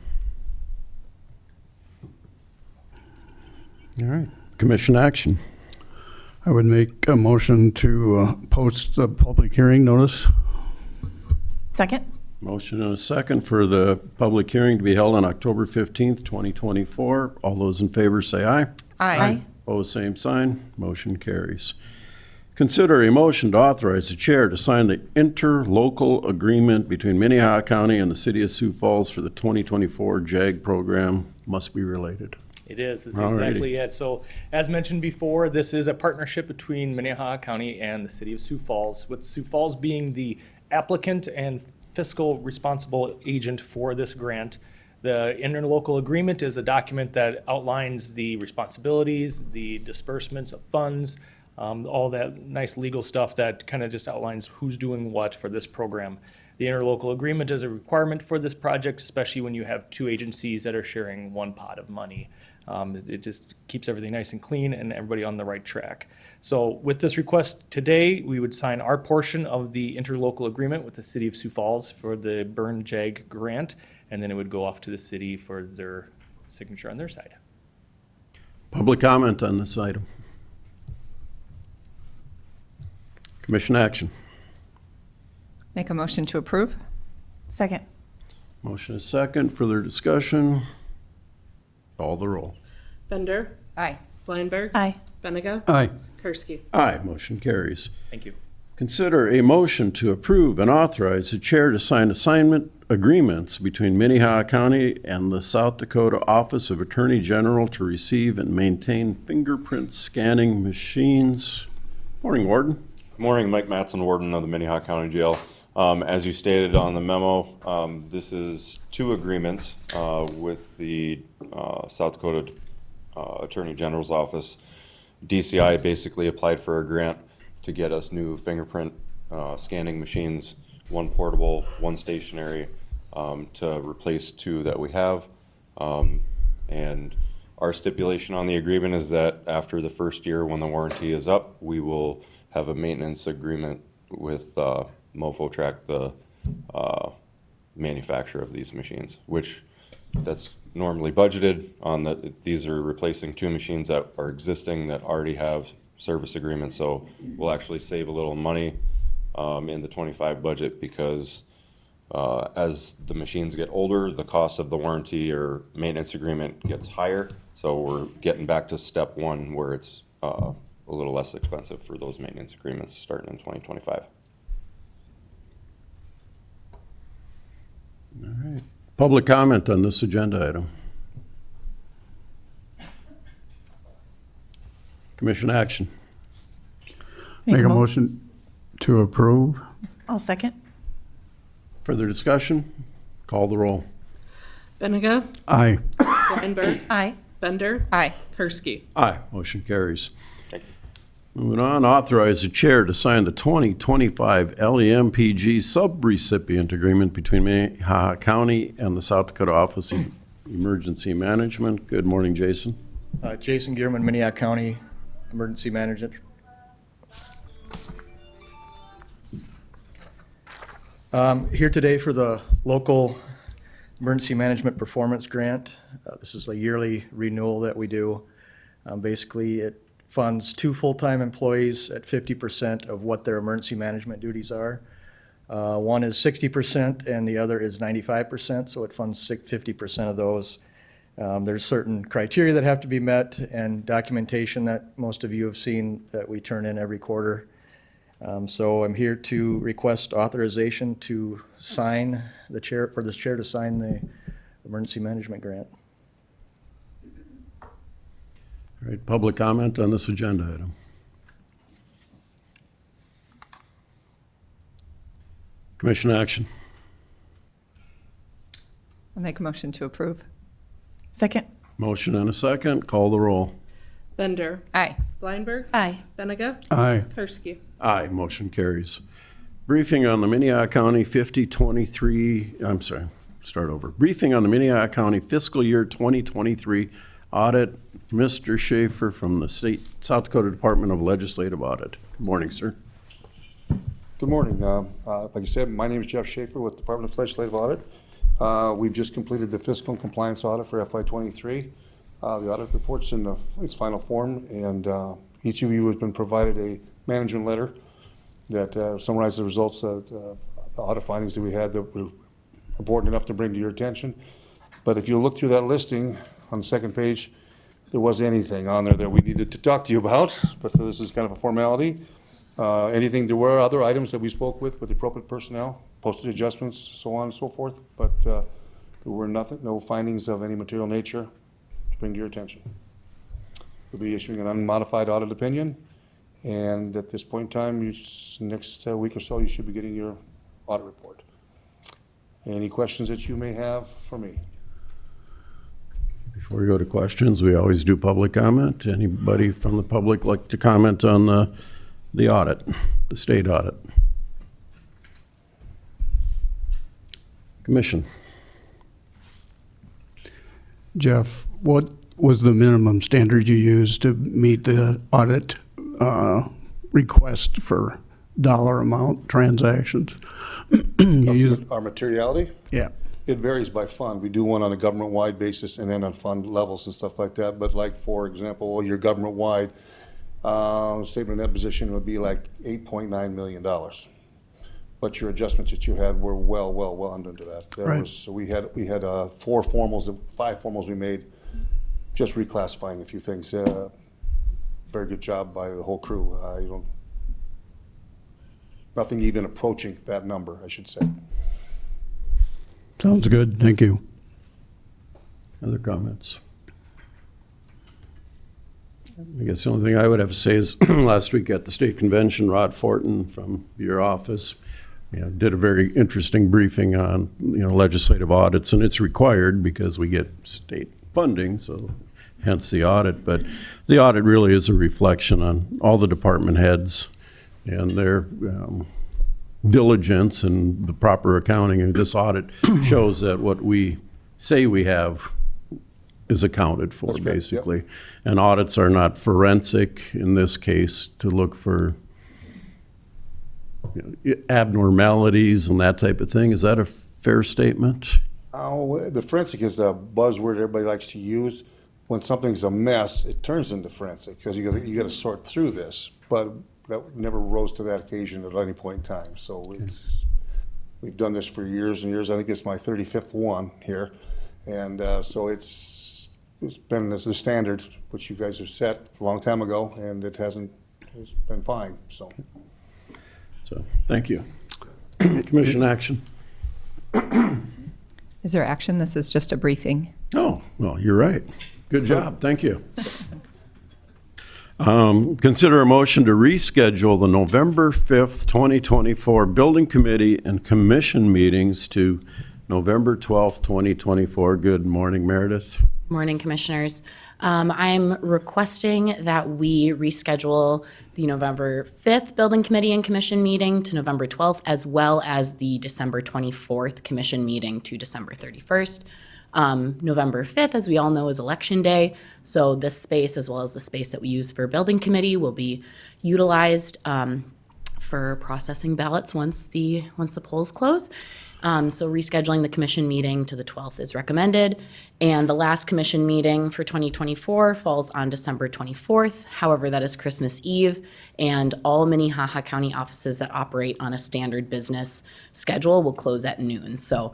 All right. Commission action. I would make a motion to post the public hearing notice. Second? Motion and a second for the public hearing to be held on October 15th, 2024. All those in favor say aye. Aye. Opposed, same sign. Motion carries. Consider a motion to authorize the chair to sign the interlocal agreement between Minnehaha County and the City of Sioux Falls for the 2024 JAG program. Must be related. It is. This is Alrighty. exactly it. So as mentioned before, this is a partnership between Minnehaha County and the City of Sioux Falls, with Sioux Falls being the applicant and fiscal responsible agent for this grant. The interlocal agreement is a document that outlines the responsibilities, the disbursements of funds, all that nice legal stuff that kind of just outlines who's doing what for this program. The interlocal agreement is a requirement for this project, especially when you have two agencies that are sharing one pot of money. It just keeps everything nice and clean and everybody on the right track. So with this request today, we would sign our portion of the interlocal agreement with the City of Sioux Falls for the Byrne JAG grant, and then it would go off to the city for their signature on their side. Public comment on this item. Commission action. Make a motion to approve? Second. Motion is second. Further discussion? Call the roll. Bender. Aye. Weinberg. Aye. Benega. Aye. Kursky. Aye. Motion carries. Thank you. Consider a motion to approve and authorize the chair to sign assignment agreements between Minnehaha County and the South Dakota Office of Attorney General to receive and maintain fingerprint scanning machines. Morning, Warden. Good morning, Mike Mattson, Warden of the Minnehaha County Jail. As you stated on the memo, this is two agreements with the South Dakota Attorney General's Office. DCI basically applied for a grant to get us new fingerprint scanning machines, one portable, one stationary, to replace two that we have. And our stipulation on the agreement is that after the first year, when the warranty is up, we will have a maintenance agreement with MofoTrack, the manufacturer of these machines, which that's normally budgeted on. These are replacing two machines that are existing that already have service agreements, so we'll actually save a little money in the 25 budget, because as the machines get older, the cost of the warranty or maintenance agreement gets higher, so we're getting back to step one where it's a little less expensive for those maintenance agreements starting in 2025. Public comment on this agenda item. Commission action. Make a motion to approve. I'll second. Further discussion? Call the roll. Benega. Aye. Blindberg. Aye. Bender. Aye. Karski. Aye. Motion carries. Moving on, authorize the chair to sign the 2025 LEMPG sub-recipient agreement between Minnehaha County and the South Dakota Office of Emergency Management. Good morning, Jason. Jason Gearman, Minnehaha County Emergency Manager. Here today for the local emergency management performance grant. This is a yearly renewal that we do. Basically, it funds 2 full-time employees at 50% of what their emergency management duties are. One is 60% and the other is 95%, so it funds 50% of those. There's certain criteria that have to be met and documentation that most of you have seen that we turn in every quarter. So I'm here to request authorization to sign for this chair to sign the emergency management grant. All right, public comment on this agenda item. Commission action. I'll make a motion to approve. Second. Motion and a second. Call the roll. Bender. Aye. Blindberg. Aye. Benega. Aye. Karski. Aye, motion carries. Briefing on the Minnehaha County Briefing on the Minnehaha County fiscal year 2023 audit. Mr. Schaefer from the South Dakota Department of Legislative Audit. Good morning, sir. Good morning. Like I said, my name is Jeff Schaefer with Department of Legislative Audit. We've just completed the fiscal and compliance audit for FY23. The audit report's in its final form, and each of you has been provided a management letter that summarizes the results of the audit findings that we had that were important enough to bring to your attention. But if you look through that listing on the second page, there wasn't anything on there that we needed to talk to you about, but so this is kind of a formality. There were other items that we spoke with the appropriate personnel, postage adjustments, so on and so forth, but there were no findings of any material nature to bring to your attention. We'll be issuing an unmodified audit opinion, and at this point in time, next week or so, you should be getting your audit report. Any questions that you may have for me? Before we go to questions, we always do public comment. Anybody from the public like to comment on the audit, the state audit? Commission. Jeff, what was the minimum standard you used to meet the audit request for dollar amount transactions? Our materiality? Yeah. It varies by fund. We do one on a government-wide basis and then on fund levels and stuff like that. But like, for example, your government-wide statement of net position would be like $8.9 million. But your adjustments that you had were well under that. Right. So we had 5 formals we made, just reclassifying a few things. Very good job by the whole crew. Nothing even approaching that number, I should say. Sounds good. Thank you. Other comments? I guess the only thing I would have to say is last week at the state convention, Rod Fortin from your office did a very interesting briefing on legislative audits, and it's required because we get state funding, so hence the audit. But the audit really is a reflection on all the department heads and their diligence and the proper accounting. And this audit shows that what we say we have is accounted for. That's basically. Yep. And audits are not forensic in this case to look for abnormalities and that type of thing. Is that a fair statement? The forensic is the buzzword everybody likes to use. When something's a mess, it turns into forensic because you got to sort through this. But that never rose to that occasion at any point in time. So we've done this for years and years. I think it's my 35th one here. And so it's been the standard, which you guys have set a long time ago, and it's been fine, so. So, thank you. Commission action. Is there action? This is just a briefing. Oh, well, you're right. Good job, thank you. Consider a motion to reschedule the November 5th, 2024 Building Committee and Commission meetings to November 12th, 2024. Good morning, Meredith. Morning, Commissioners. I'm requesting that we reschedule the November 5th Building Committee and Commission meeting to November 12th, as well as the December 24th Commission meeting to December 31st. November 5th, as we all know, is Election Day, so this space, as well as the space that we use for Building Committee, will be utilized for processing ballots once the polls close. So rescheduling the commission meeting to the 12th is recommended. And the last commission meeting for 2024 falls on December 24th. However, that is Christmas Eve, and all Minnehaha County offices that operate on a standard business schedule will close at noon. So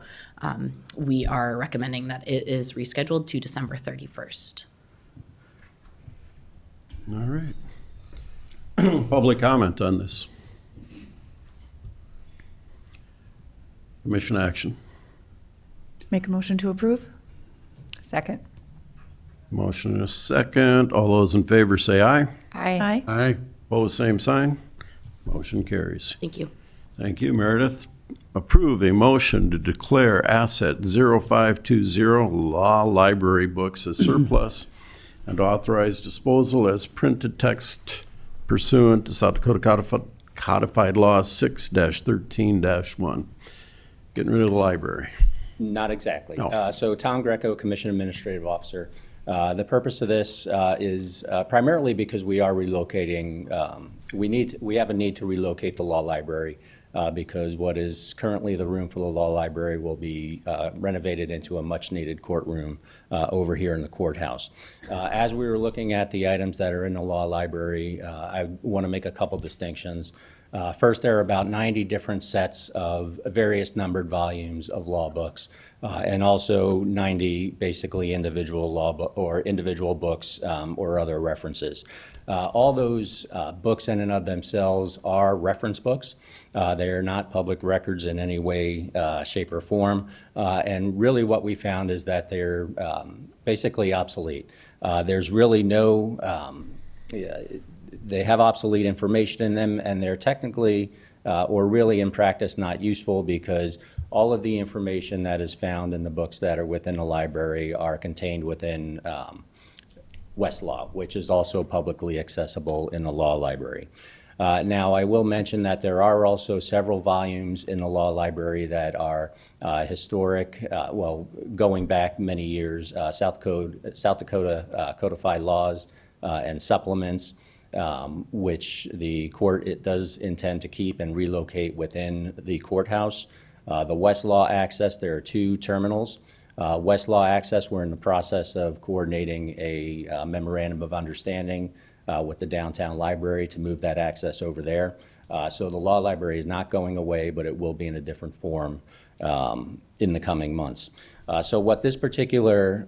we are recommending that it is rescheduled to December 31st. All right. Public comment on this. Commission action. Make a motion to approve? Second. Motion and a second. All those in favor say aye. Aye. Aye. Opposed, same sign. Motion carries. Thank you. Thank you, Meredith. Approve a motion to declare asset 0520 law library books as surplus and authorize disposal as printed text pursuant to South Dakota Codified Law 6-13-1. Getting rid of the library. Not exactly. No. So Tom Greco, Commission Administrative Officer. The purpose of this is primarily because we are relocating. We have a need to relocate the law library because what is currently the room for the law library will be renovated into a much-needed courtroom over here in the courthouse. As we were looking at the items that are in the law library, I want to make a couple distinctions. First, there are about 90 different sets of various numbered volumes of law books, and also 90 basically individual individual books or other references. All those books in and of themselves are reference books. They are not public records in any way, shape, or form. And really what we found is that they're basically obsolete. There's really no they have obsolete information in them, and they're technically or really in practice not useful because all of the information that is found in the books that are within the library are contained within Westlaw, which is also publicly accessible in the law library. Now, I will mention that there are also several volumes in the law library that are historic, well, going back many years, South Dakota codified laws and supplements, which the court does intend to keep and relocate within the courthouse. The Westlaw Access, there are 2 terminals. Westlaw Access, we're in the process of coordinating a memorandum of understanding with the downtown library to move that access over there. So the law library is not going away, but it will be in a different form in the coming months. So what this particular,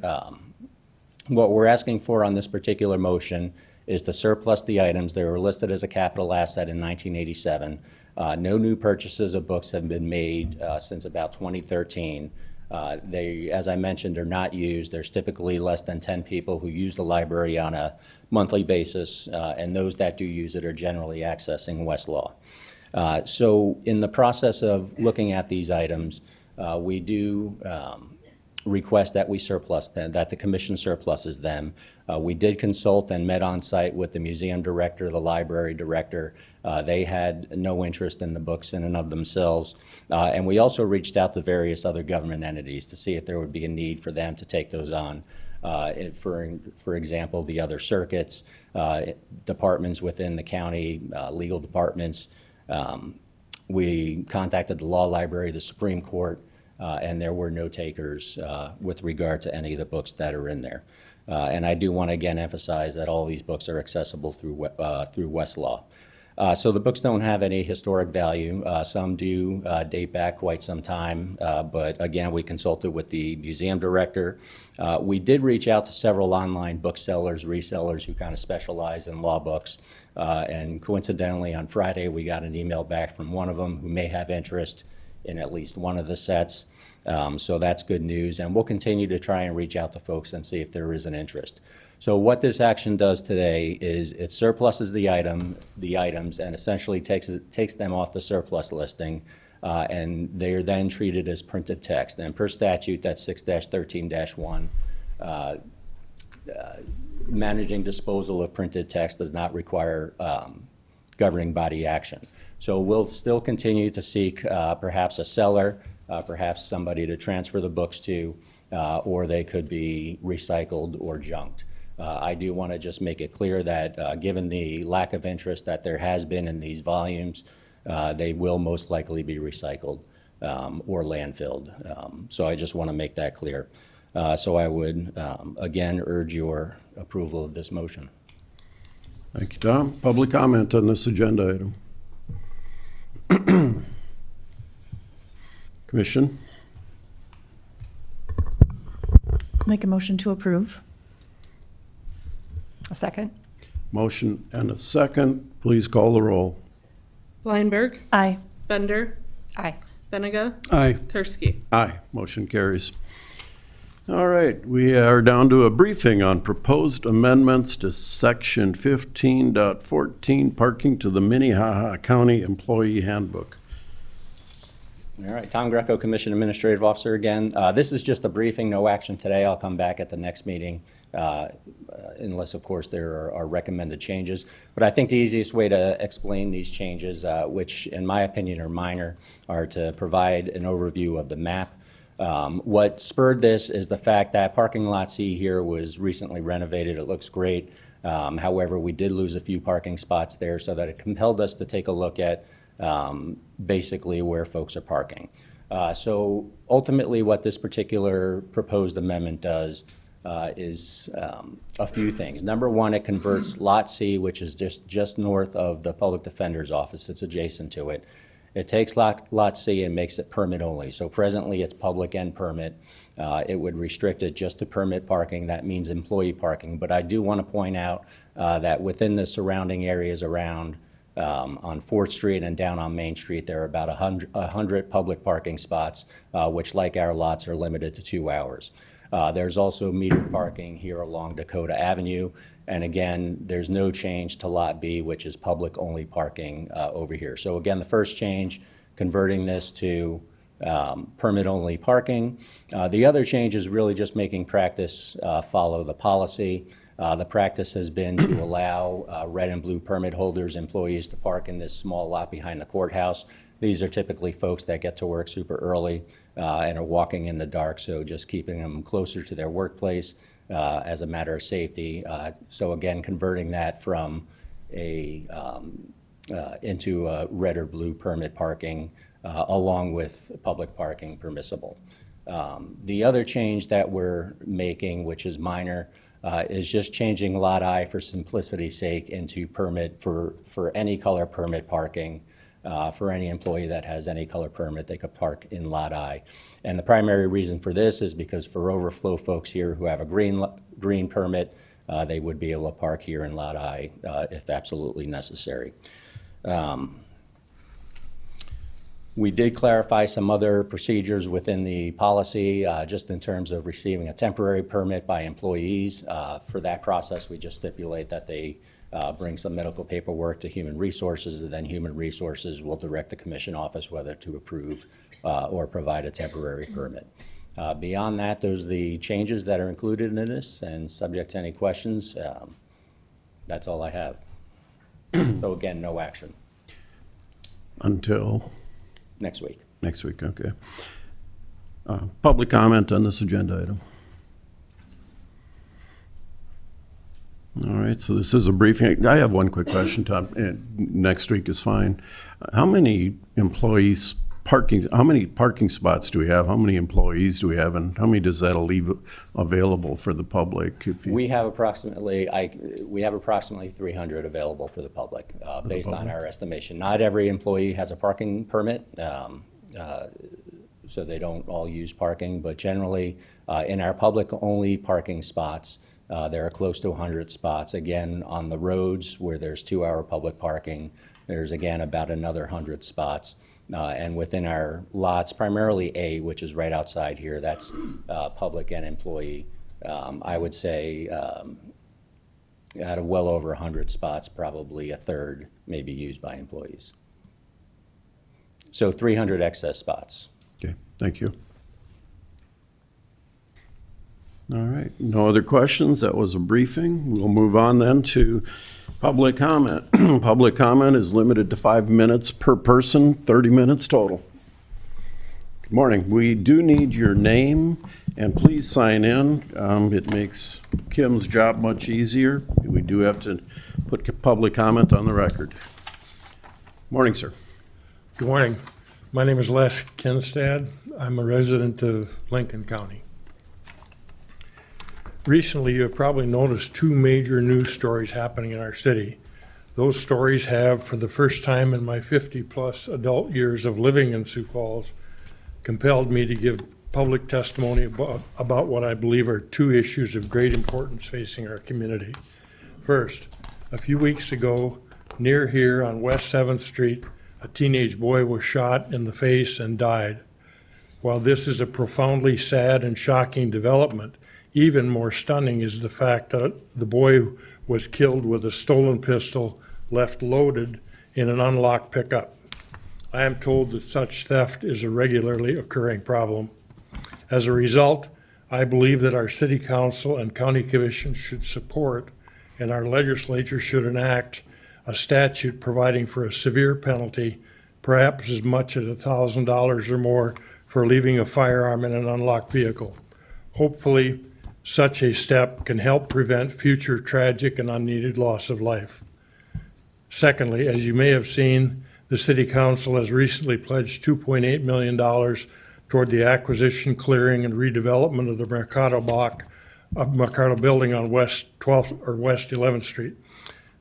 what we're asking for on this particular motion is to surplus the items. They were listed as a capital asset in 1987. No new purchases of books have been made since about 2013. They, as I mentioned, are not used. There's typically less than 10 people who use the library on a monthly basis, and those that do use it are generally accessing Westlaw. So in the process of looking at these items, we do request that we surplus them, that the commission surpluses them. We did consult and met on site with the museum director, the library director. They had no interest in the books in and of themselves. And we also reached out to various other government entities to see if there would be a need for them to take those on. For example, the other circuits, departments within the county, legal departments. We contacted the law library, the Supreme Court, and there were no takers with regard to any of the books that are in there. And I do want to again emphasize that all these books are accessible through Westlaw. So the books don't have any historic value. Some do date back quite some time, but again, we consulted with the museum director. We did reach out to several online booksellers, resellers who kind of specialize in law books. And coincidentally, on Friday, we got an email back from one of them who may have interest in at least one of the sets. So that's good news, and we'll continue to try and reach out to folks and see if there is an interest. So what this action does today is it surpluses the items and essentially takes them off the surplus listing, and they are then treated as printed text. And per statute, that's 6-13-1. Managing disposal of printed text does not require governing body action. So we'll still continue to seek perhaps a seller, perhaps somebody to transfer the books to, or they could be recycled or junked. I do want to just make it clear that given the lack of interest that there has been in these volumes, they will most likely be recycled or landfilled. So I just want to make that clear. So I would, again, urge your approval of this motion. Thank you, Tom. Public comment on this agenda item. Commission? Make a motion to approve. A second? Motion and a second. Please call the roll. Blindberg. Aye. Bender. Aye. Benega. Aye. Karski. Aye. Motion carries. All right, we are down to a briefing on proposed amendments to Section 15.14, parking to the Minnehaha County Employee Handbook. All right, Tom Greco, Commission Administrative Officer again. This is just a briefing, no action today. I'll come back at the next meeting, unless, of course, there are recommended changes. But I think the easiest way to explain these changes, which in my opinion are minor, are to provide an overview of the map. What spurred this is the fact that parking lot C here was recently renovated. It looks great. However, we did lose a few parking spots there, so that it compelled us to take a look at basically where folks are parking. So ultimately what this particular proposed amendment does is a few things. Number one, it converts Lot C, which is just north of the Public Defender's office. It's adjacent to it. It takes Lot C and makes it permit only. So presently it's public and permit. It would restrict it just to permit parking. That means employee parking. But I do want to point out that within the surrounding areas around on 4th Street and down on Main Street, there are about 100 public parking spots, which, like our lots, are limited to 2 hours. There's also metered parking here along Dakota Avenue. And again, there's no change to Lot B, which is public-only parking over here. So again, the first change, converting this to permit-only parking. The other change is really just making practice follow the policy. The practice has been to allow red and blue permit holders, employees, to park in this small lot behind the courthouse. These are typically folks that get to work super early and are walking in the dark, so just keeping them closer to their workplace as a matter of safety. So again, converting that from into a red or blue permit parking along with public parking permissible. The other change that we're making, which is minor, is just changing Lot I for simplicity's sake into permit for any color permit parking. For any employee that has any color permit, they could park in Lot I. And the primary reason for this is because for overflow folks here who have a green permit, they would be able to park here in Lot I if absolutely necessary. We did clarify some other procedures within the policy, just in terms of receiving a temporary permit by employees. For that process, we just stipulate that they bring some medical paperwork to Human Resources, and then Human Resources will direct the Commission office whether to approve or provide a temporary permit. Beyond that, those are the changes that are included in this, and subject to any questions, that's all I have. So again, no action. Until? Next week. Next week, okay. Public comment on this agenda item. All right, so this is a briefing. I have one quick question, Tom. Next week is fine. How many employees how many parking spots do we have? How many employees do we have? And how many does that leave available for the public? We have approximately 300 available for the public, based on our estimation. Not every employee has a parking permit, so they don't all use parking, but generally in our public-only parking spots, there are close to 100 spots. Again, on the roads where there's 2-hour public parking, there's again about another 100 spots. And within our lots, primarily A, which is right outside here, that's public and employee. I would say out of well over 100 spots, probably a third may be used by employees. So 300 excess spots. Okay, thank you. All right, no other questions? That was a briefing. We'll move on then to public comment. Public comment is limited to 5 minutes per person, 30 minutes total. Good morning. We do need your name, and please sign in. It makes Kim's job much easier. We do have to put public comment on the record. Morning, sir. Good morning. My name is Les Kenstad. I'm a resident of Lincoln County. Recently, you have probably noticed two major news stories happening in our city. Those stories have, for the first time in my 50-plus adult years of living in Sioux Falls, compelled me to give public testimony about what I believe are two issues of great importance facing our community. First, a few weeks ago, near here on West 7th Street, a teenage boy was shot in the face and died. While this is a profoundly sad and shocking development, even more stunning is the fact that the boy was killed with a stolen pistol left loaded in an unlocked pickup. I am told that such theft is a regularly occurring problem. As a result, I believe that our city council and county commission should support, and our legislature should enact, a statute providing for a severe penalty, perhaps as much as $1,000 or more, for leaving a firearm in an unlocked vehicle. Hopefully, such a step can help prevent future tragic and unneeded loss of life. Secondly, as you may have seen, the City Council has recently pledged $2.8 million toward the acquisition, clearing, and redevelopment of the Mercado building on West 12th or West 11th Street.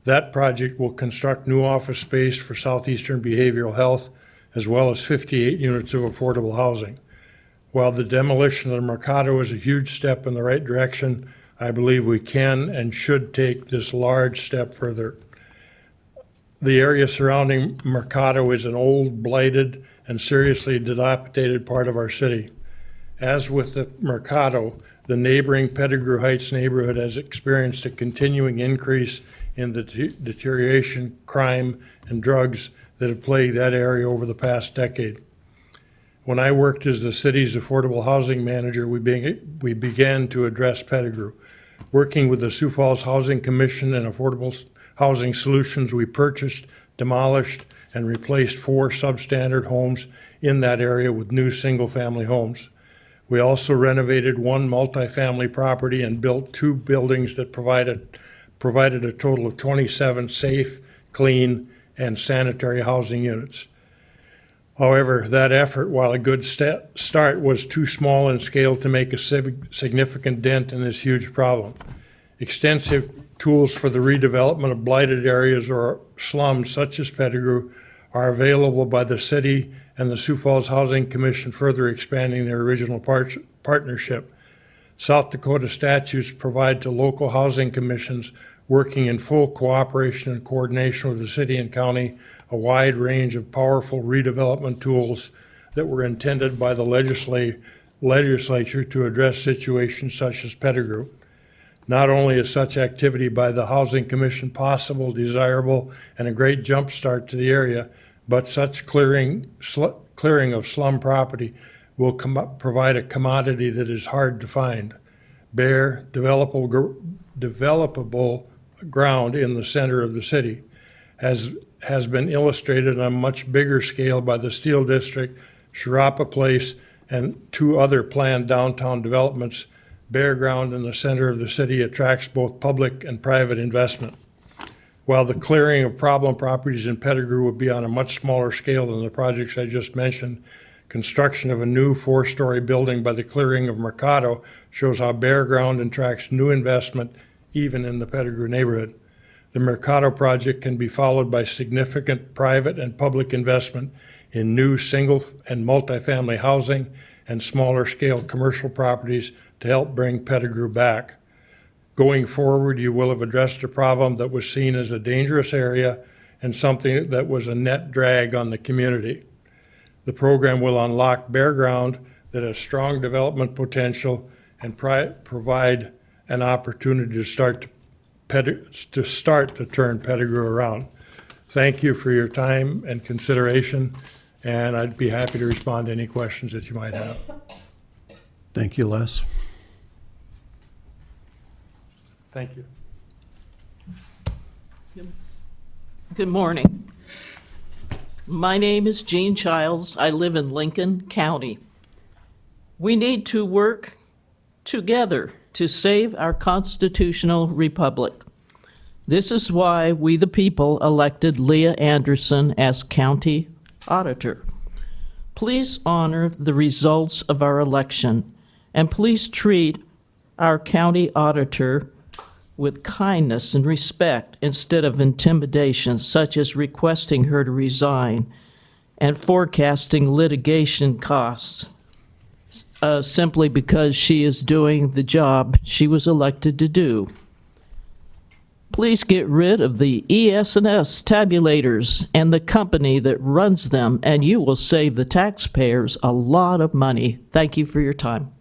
That project will construct new office space for Southeastern Behavioral Health, as well as 58 units of affordable housing. While the demolition of the Mercado is a huge step in the right direction, I believe we can and should take this large step further. The area surrounding Mercado is an old, blighted, and seriously dilapidated part of our city. As with the Mercado, the neighboring Pettigrew Heights neighborhood has experienced a continuing increase in the deterioration, crime, and drugs that have plagued that area over the past decade. When I worked as the city's affordable housing manager, we began to address Pettigrew. Working with the Sioux Falls Housing Commission and Affordable Housing Solutions, we purchased, demolished, and replaced 4 substandard homes in that area with new single-family homes. We also renovated 1 multifamily property and built 2 buildings that provided a total of 27 safe, clean, and sanitary housing units. However, that effort, while a good start, was too small in scale to make a significant dent in this huge problem. Extensive tools for the redevelopment of blighted areas or slums such as Pettigrew are available by the city and the Sioux Falls Housing Commission, further expanding their original partnership. South Dakota statutes provide to local housing commissions working in full cooperation and coordination with the city and county a wide range of powerful redevelopment tools that were intended by the legislature to address situations such as Pettigrew. Not only is such activity by the Housing Commission possible, desirable, and a great jump start to the area, but such clearing of slum property will provide a commodity that is hard to find. Bare, developable ground in the center of the city has been illustrated on a much bigger scale by the Steel District, Sharapa Place, and 2 other planned downtown developments. Bare ground in the center of the city attracts both public and private investment. While the clearing of problem properties in Pettigrew would be on a much smaller scale than the projects I just mentioned, construction of a new 4-story building by the clearing of Mercado shows how bare ground attracts new investment even in the Pettigrew neighborhood. The Mercado project can be followed by significant private and public investment in new single and multifamily housing and smaller scale commercial properties to help bring Pettigrew back. Going forward, you will have addressed a problem that was seen as a dangerous area and something that was a net drag on the community. The program will unlock bare ground that has strong development potential and provide an opportunity to start to turn Pettigrew around. Thank you for your time and consideration, and I'd be happy to respond to any questions that you might have. Thank you, Les. Thank you. Good morning. My name is Jean Childs. I live in Lincoln County. We need to work together to save our constitutional republic. This is why we, the people, elected Leah Anderson as county auditor. Please honor the results of our election, and please treat our county auditor with kindness and respect instead of intimidation, such as requesting her to resign and forecasting litigation costs simply because she is doing the job she was elected to do. Please get rid of the ES&S tabulators and the company that runs them, and you will save the taxpayers a lot of money. Thank you for your time.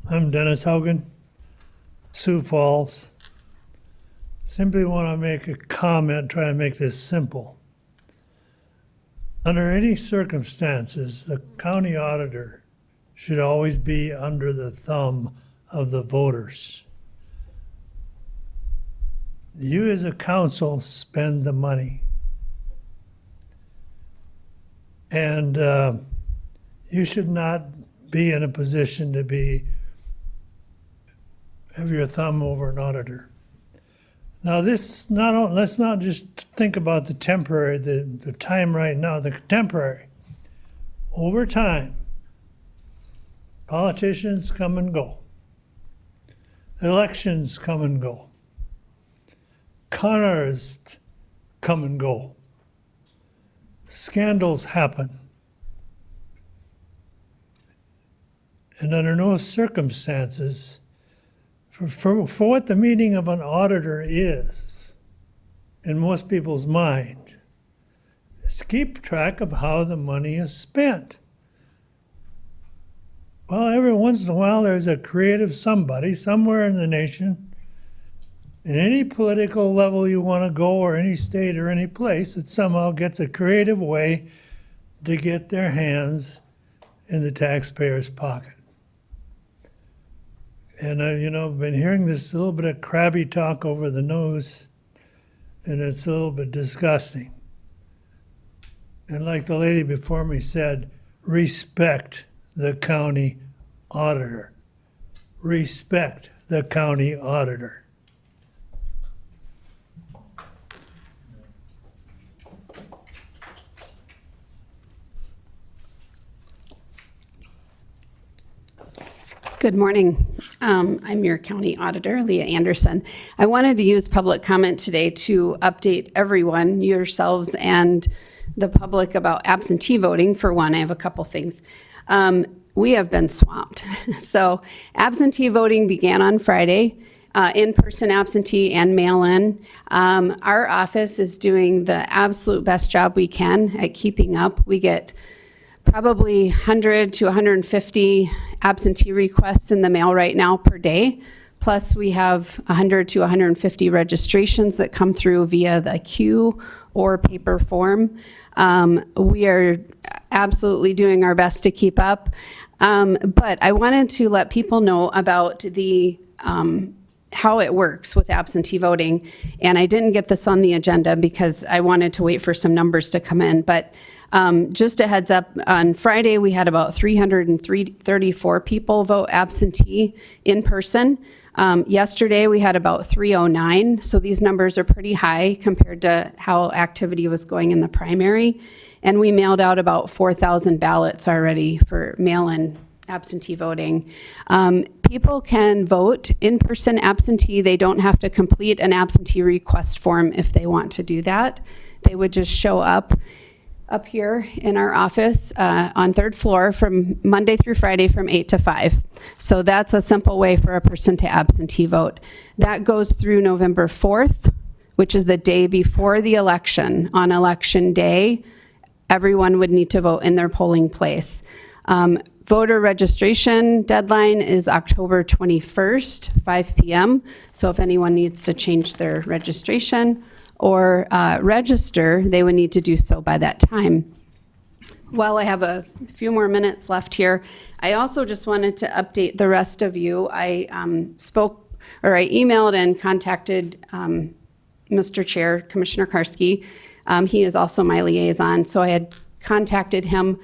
I'm Dennis Hogan, Sioux Falls. Simply want to make a comment, try to make this simple. Under any circumstances, the county auditor should always be under the thumb of the voters. You as a council spend the money. And you should not be in a position to have your thumb over an auditor. Now, let's not just think about the temporary, the time right now, the temporary. Over time, politicians come and go. Elections come and go. Con artists come and go. Scandals happen. And under no circumstances, for what the meaning of an auditor is, in most people's mind, is keep track of how the money is spent. Well, every once in a while there's a creative somebody somewhere in the nation, in any political level you want to go, or any state or any place, that somehow gets a creative way to get their hands in the taxpayer's pocket. And I've been hearing this a little bit of crabby talk over the nose, and it's a little bit disgusting. And like the lady before me said, respect the county auditor. Respect the county auditor. Good morning. I'm your county auditor, Leah Anderson. I wanted to use public comment today to update everyone, yourselves and the public, about absentee voting. For one, I have a couple things. We have been swamped. So absentee voting began on Friday, in-person absentee and mail-in. Our office is doing the absolute best job we can at keeping up. We get probably 100 to 150 absentee requests in the mail right now per day. Plus we have 100 to 150 registrations that come through via the queue or paper form. We are absolutely doing our best to keep up. But I wanted to let people know about the how it works with absentee voting. And I didn't get this on the agenda because I wanted to wait for some numbers to come in. But just a heads up, on Friday we had about 334 people vote absentee in person. Yesterday we had about 309, so these numbers are pretty high compared to how activity was going in the primary. And we mailed out about 4,000 ballots already for mail-in absentee voting. People can vote in-person absentee. They don't have to complete an absentee request form if they want to do that. They would just show up. up here in our office on third floor from Monday through Friday from 8 to 5. So that's a simple way for a person to absentee vote. That goes through November 4th, which is the day before the election. On election day, everyone would need to vote in their polling place. Voter registration deadline is October 21st, 5 p.m. So if anyone needs to change their registration or register, they would need to do so by that time. While I have a few more minutes left here, I also just wanted to update the rest of you. I emailed and contacted Mr. Chair, Commissioner Karski. He is also my liaison, so I had contacted him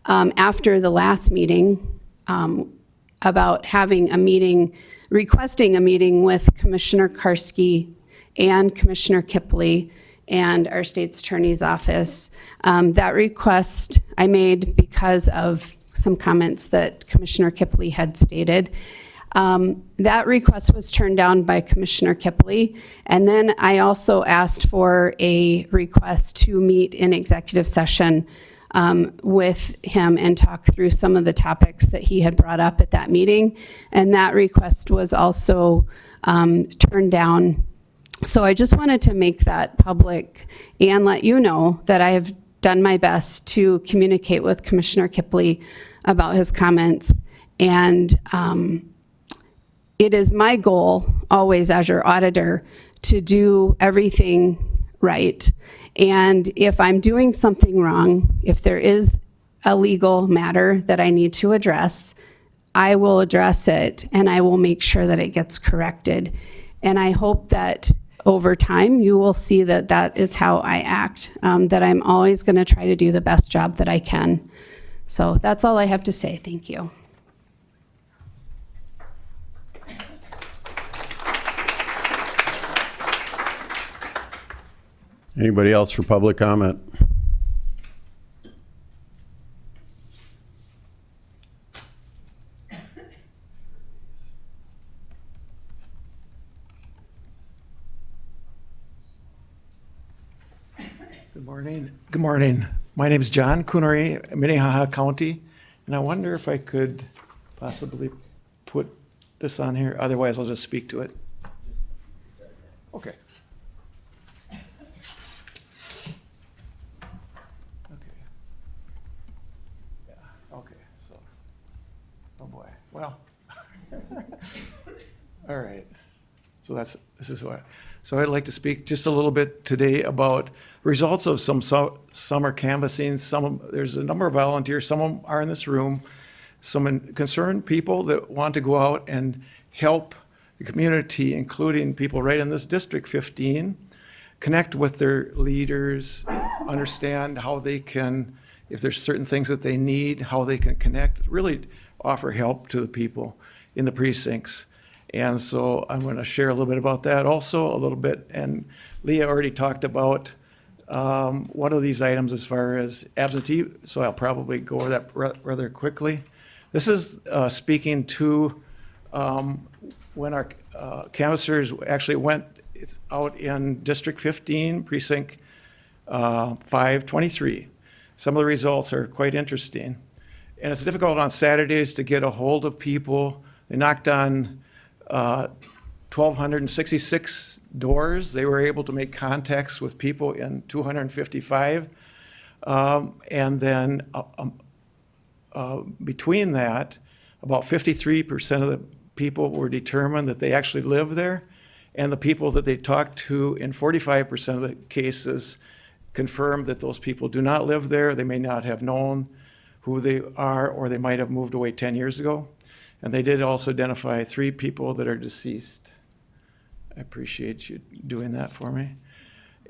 after the last meeting about having a meeting, requesting a meeting with Commissioner Karski and Commissioner Kipley and our state's attorney's office. That request I made because of some comments that Commissioner Kipley had stated. That request was turned down by Commissioner Kipley, and then I also asked for a request to meet in executive session with him and talk through some of the topics that he had brought up at that meeting, and that request was also turned down. So I just wanted to make that public and let you know that I have done my best to communicate with Commissioner Kipley about his comments, and it is my goal always as your auditor to do everything right. And if I'm doing something wrong, if there is a legal matter that I need to address, I will address it and I will make sure that it gets corrected. And I hope that over time you will see that that is how I act, that I'm always going to try to do the best job that I can. So that's all I have to say. Thank you. Anybody else for public comment? Good morning. Good morning. My name is John Coonery, Minnehaha County, and I wonder if I could possibly put this on here. Otherwise, I'll just speak to it. Okay. Oh boy, well, all right. So this is what, so I'd like to speak just a little bit today about results of some summer canvassing. There's a number of volunteers, some of them are in this room, some concerned people that want to go out and help the community, including people right in this District 15, connect with their leaders, understand how they can, if there's certain things that they need, how they can connect, really offer help to the people in the precincts. And so I'm going to share a little bit about that also a little bit. And Leah already talked about one of these items as far as absentee, so I'll probably go over that rather quickly. This is speaking to when our canvassers actually went out in District 15, Precinct 523. Some of the results are quite interesting. And it's difficult on Saturdays to get a hold of people. They knocked on 1,266 doors. They were able to make contacts with people in 255. And then between that, about 53% of the people were determined that they actually live there. And the people that they talked to in 45% of the cases confirmed that those people do not live there. They may not have known who they are, or they might have moved away 10 years ago. And they did also identify 3 people that are deceased. I appreciate you doing that for me.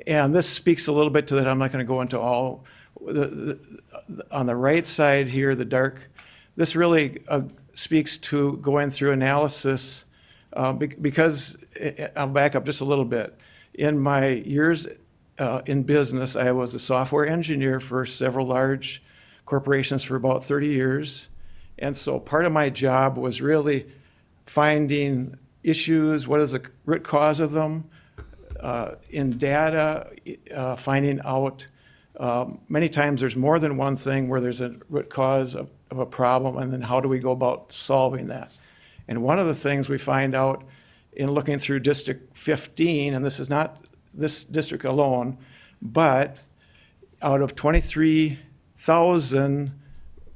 And this speaks a little bit to that. I'm not going to go into all. On the right side here, the dark, this really speaks to going through analysis because, I'll back up just a little bit. In my years in business, I was a software engineer for several large corporations for about 30 years. And so part of my job was really finding issues, what is the root cause of them, in data, finding out Many times there's more than one thing where there's a root cause of a problem, and then how do we go about solving that? And one of the things we find out in looking through District 15, and this is not this district alone, but out of 23,000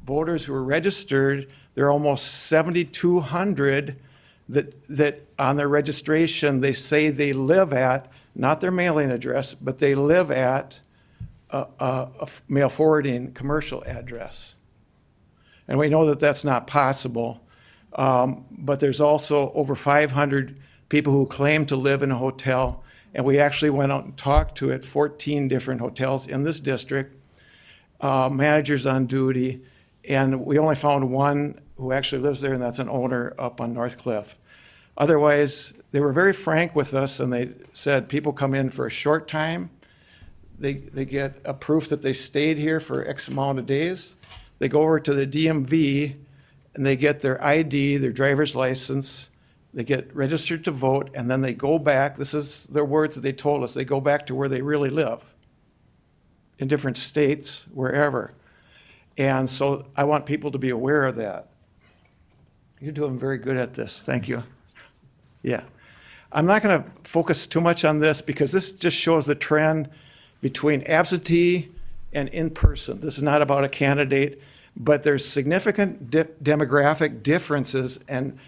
voters who are registered, there are almost 7,200 that on their registration, they say they live at, not their mailing address, but they live at a mail forwarding commercial address. And we know that that's not possible. But there's also over 500 people who claim to live in a hotel. And we actually went out and talked to 14 different hotels in this district, managers on duty, and we only found one who actually lives there, and that's an owner up on North Cliff. Otherwise, they were very frank with us, and they said people come in for a short time. They get a proof that they stayed here for X amount of days. They go over to the DMV, and they get their ID, their driver's license. They get registered to vote, and then they go back. This is their words that they told us. They go back to where they really live, in different states, wherever. And so I want people to be aware of that. You're doing very good at this. Thank you. Yeah. I'm not going to focus too much on this because this just shows the trend between absentee and in-person. This is not about a candidate, but there's significant demographic differences, and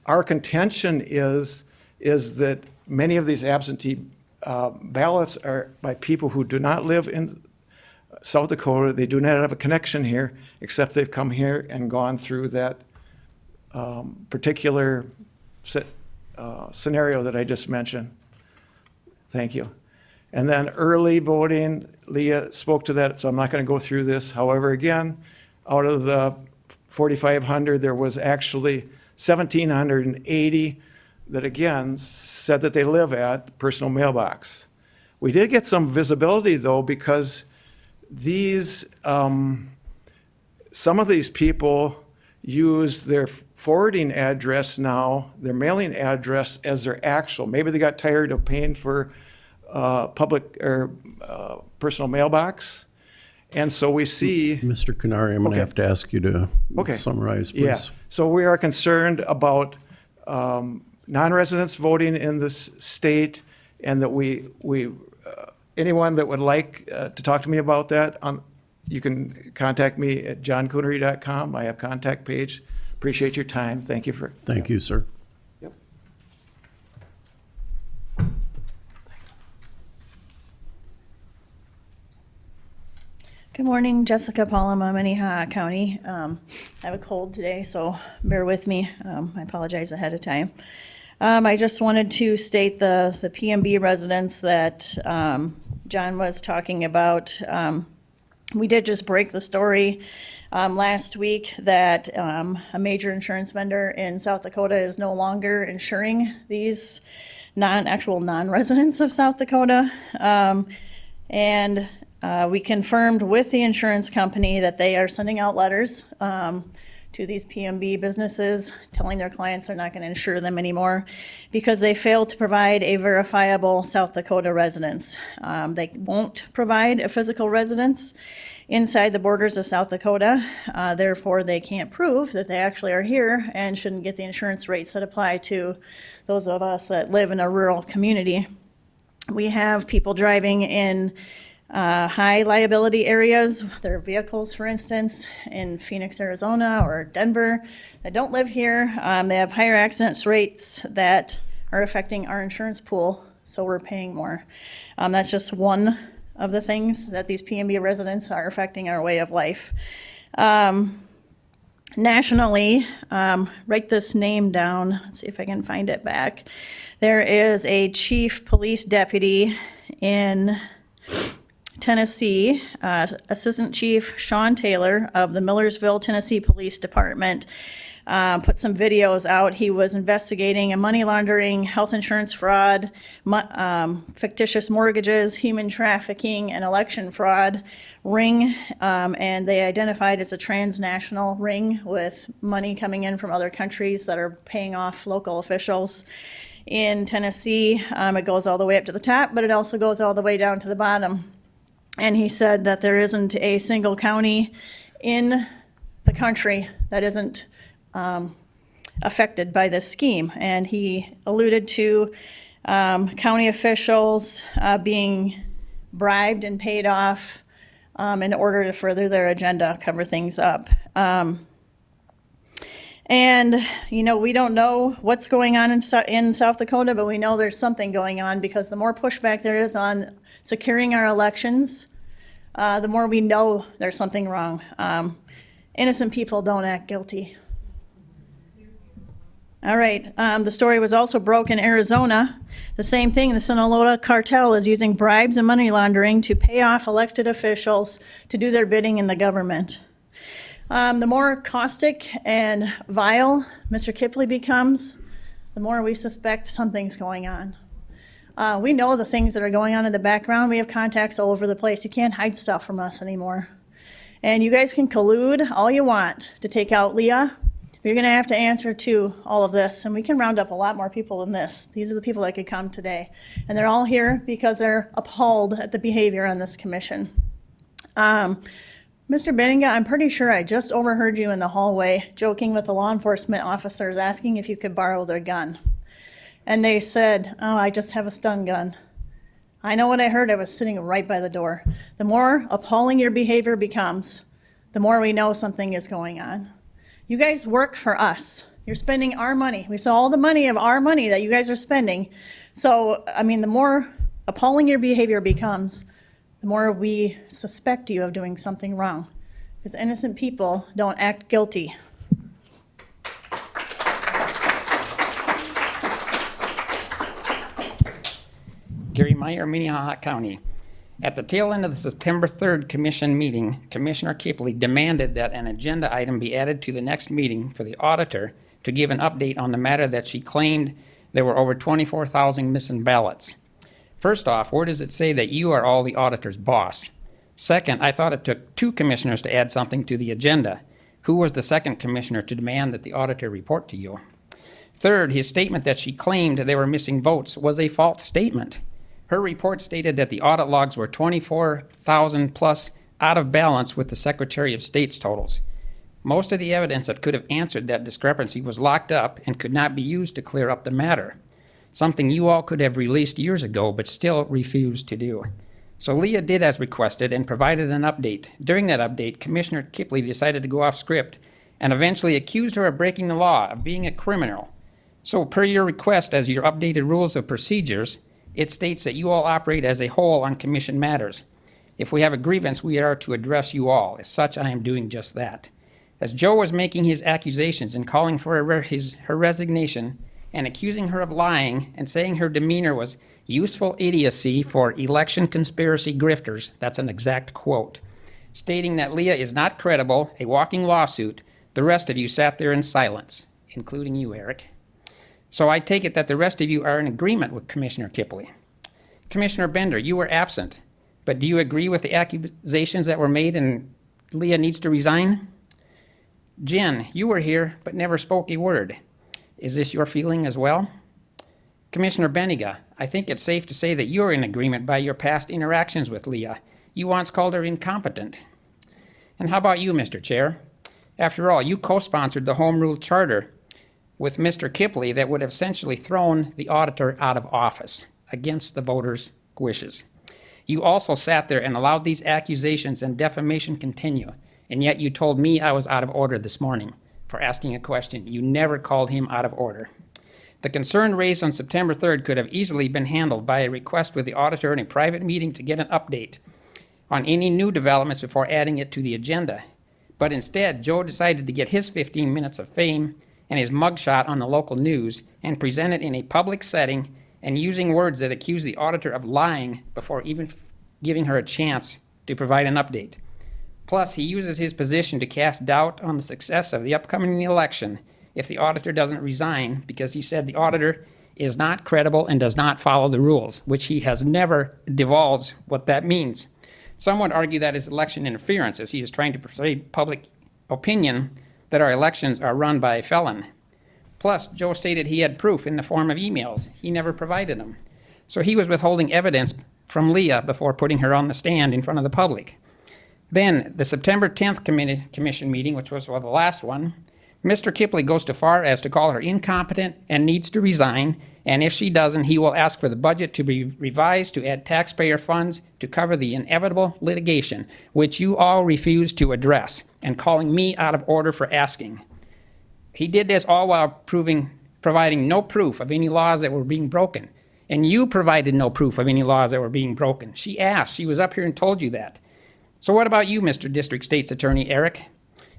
our contention is that many of these absentee ballots are by people who do not live in South Dakota. They do not have a connection here, except they've come here and gone through that particular scenario that I just mentioned. Thank you. And then early voting, Leah spoke to that, so I'm not going to go through this. However, again, out of the 4,500, there was actually 1,780 that, again, said that they live at personal mailbox. We did get some visibility, though, because these, some of these people use their forwarding address now, their mailing address, as their actual. Maybe they got tired of paying for public or personal mailbox. And so we see. Mr. Canary, I'm going to have to ask you to summarize, please. Yeah. So we are concerned about non-residents voting in this state, and that we anyone that would like to talk to me about that, you can contact me at johncoonery.com. I have a contact page. Appreciate your time. Thank you for. Thank you, sir. Yep. Good morning, Jessica Palma, Minnehaha County. I have a cold today, so bear with me. I apologize ahead of time. I just wanted to state the PMB residents that John was talking about. We did just break the story last week that a major insurance vendor in South Dakota is no longer insuring these actual non-residents of South Dakota. And we confirmed with the insurance company that they are sending out letters to these PMB businesses telling their clients they're not going to insure them anymore because they failed to provide a verifiable South Dakota residence. They won't provide a physical residence inside the borders of South Dakota. Therefore, they can't prove that they actually are here and shouldn't get the insurance rates that apply to those of us that live in a rural community. We have people driving in high liability areas, their vehicles, for instance, in Phoenix, Arizona, or Denver, that don't live here. They have higher accident rates that are affecting our insurance pool, so we're paying more. That's just one of the things that these PMB residents are affecting our way of life. Nationally, write this name down. Let's see if I can find it back. There is a chief police deputy in Tennessee, Assistant Chief Sean Taylor of the Millersville, Tennessee Police Department, put some videos out. He was investigating a money laundering, health insurance fraud, fictitious mortgages, human trafficking, and election fraud ring, and they identified as a transnational ring with money coming in from other countries that are paying off local officials. In Tennessee, it goes all the way up to the top, but it also goes all the way down to the bottom. And he said that there isn't a single county in the country that isn't affected by this scheme. And he alluded to county officials being bribed and paid off in order to further their agenda, cover things up. And, you know, we don't know what's going on in South Dakota, but we know there's something going on, because the more pushback there is on securing our elections, the more we know there's something wrong. Innocent people don't act guilty. All right, the story was also broke in Arizona. The same thing, the Sinaloa cartel is using bribes and money laundering to pay off elected officials to do their bidding in the government. The more caustic and vile Mr. Kipley becomes, the more we suspect something's going on. We know the things that are going on in the background. We have contacts all over the place. You can't hide stuff from us anymore. And you guys can collude all you want to take out Leah. You're going to have to answer to all of this, and we can round up a lot more people than this. These are the people that could come today, and they're all here because they're appalled at the behavior on this commission. Mr. Benninga, I'm pretty sure I just overheard you in the hallway joking with the law enforcement officers, asking if you could borrow their gun. And they said, "Oh, I just have a stun gun." I know what I heard. I was sitting right by the door. The more appalling your behavior becomes, the more we know something is going on. You guys work for us. You're spending our money. We saw all the money of our money that you guys are spending. So, I mean, the more appalling your behavior becomes, the more we suspect you of doing something wrong. Because innocent people don't act guilty. Gary Meyer, Minnehaha County. At the tail end of the September 3rd commission meeting, Commissioner Kipley demanded that an agenda item be added to the next meeting for the auditor to give an update on the matter that she claimed there were over 24,000 missing ballots. First off, where does it say that you are all the auditor's boss? Second, I thought it took 2 commissioners to add something to the agenda. Who was the second commissioner to demand that the auditor report to you? Third, his statement that she claimed there were missing votes was a false statement. Her report stated that the audit logs were 24,000 plus out of balance with the Secretary of State's totals. Most of the evidence that could have answered that discrepancy was locked up and could not be used to clear up the matter, something you all could have released years ago but still refused to do. So Leah did as requested and provided an update. During that update, Commissioner Kipley decided to go off script and eventually accused her of breaking the law, of being a criminal. So per your request, as your updated rules of procedures, it states that you all operate as a whole on commission matters. If we have a grievance, we are to address you all. As such, I am doing just that. As Joe was making his accusations and calling for her resignation and accusing her of lying and saying her demeanor was useful idiocy for election conspiracy grifters, that's an exact quote, stating that Leah is not credible, a walking lawsuit, the rest of you sat there in silence, including you, Eric. So I take it that the rest of you are in agreement with Commissioner Kipley. Commissioner Bender, you were absent, but do you agree with the accusations that were made and Leah needs to resign? Jen, you were here but never spoke a word. Is this your feeling as well? Commissioner Benninga, I think it's safe to say that you're in agreement by your past interactions with Leah. You once called her incompetent. And how about you, Mr. Chair? After all, you co-sponsored the Home Rule Charter with Mr. Kipley that would have essentially thrown the auditor out of office against the voters' wishes. You also sat there and allowed these accusations and defamation continue, and yet you told me I was out of order this morning for asking a question. You never called him out of order. The concern raised on September 3rd could have easily been handled by a request with the auditor in a private meeting to get an update on any new developments before adding it to the agenda. But instead, Joe decided to get his 15 minutes of fame and his mugshot on the local news and present it in a public setting and using words that accuse the auditor of lying before even giving her a chance to provide an update. Plus, he uses his position to cast doubt on the success of the upcoming election if the auditor doesn't resign, because he said the auditor is not credible and does not follow the rules, which he has never divulged what that means. Some would argue that is election interference, as he is trying to persuade public opinion that our elections are run by a felon. Plus, Joe stated he had proof in the form of emails. He never provided them. So he was withholding evidence from Leah before putting her on the stand in front of the public. Then, the September 10th commission meeting, which was the last one, Mr. Kipley goes so far as to call her incompetent and needs to resign, and if she doesn't, he will ask for the budget to be revised to add taxpayer funds to cover the inevitable litigation, which you all refuse to address, and calling me out of order for asking. He did this all while providing no proof of any laws that were being broken, and you provided no proof of any laws that were being broken. She asked. She was up here and told you that. So what about you, Mr. District State's Attorney Eric?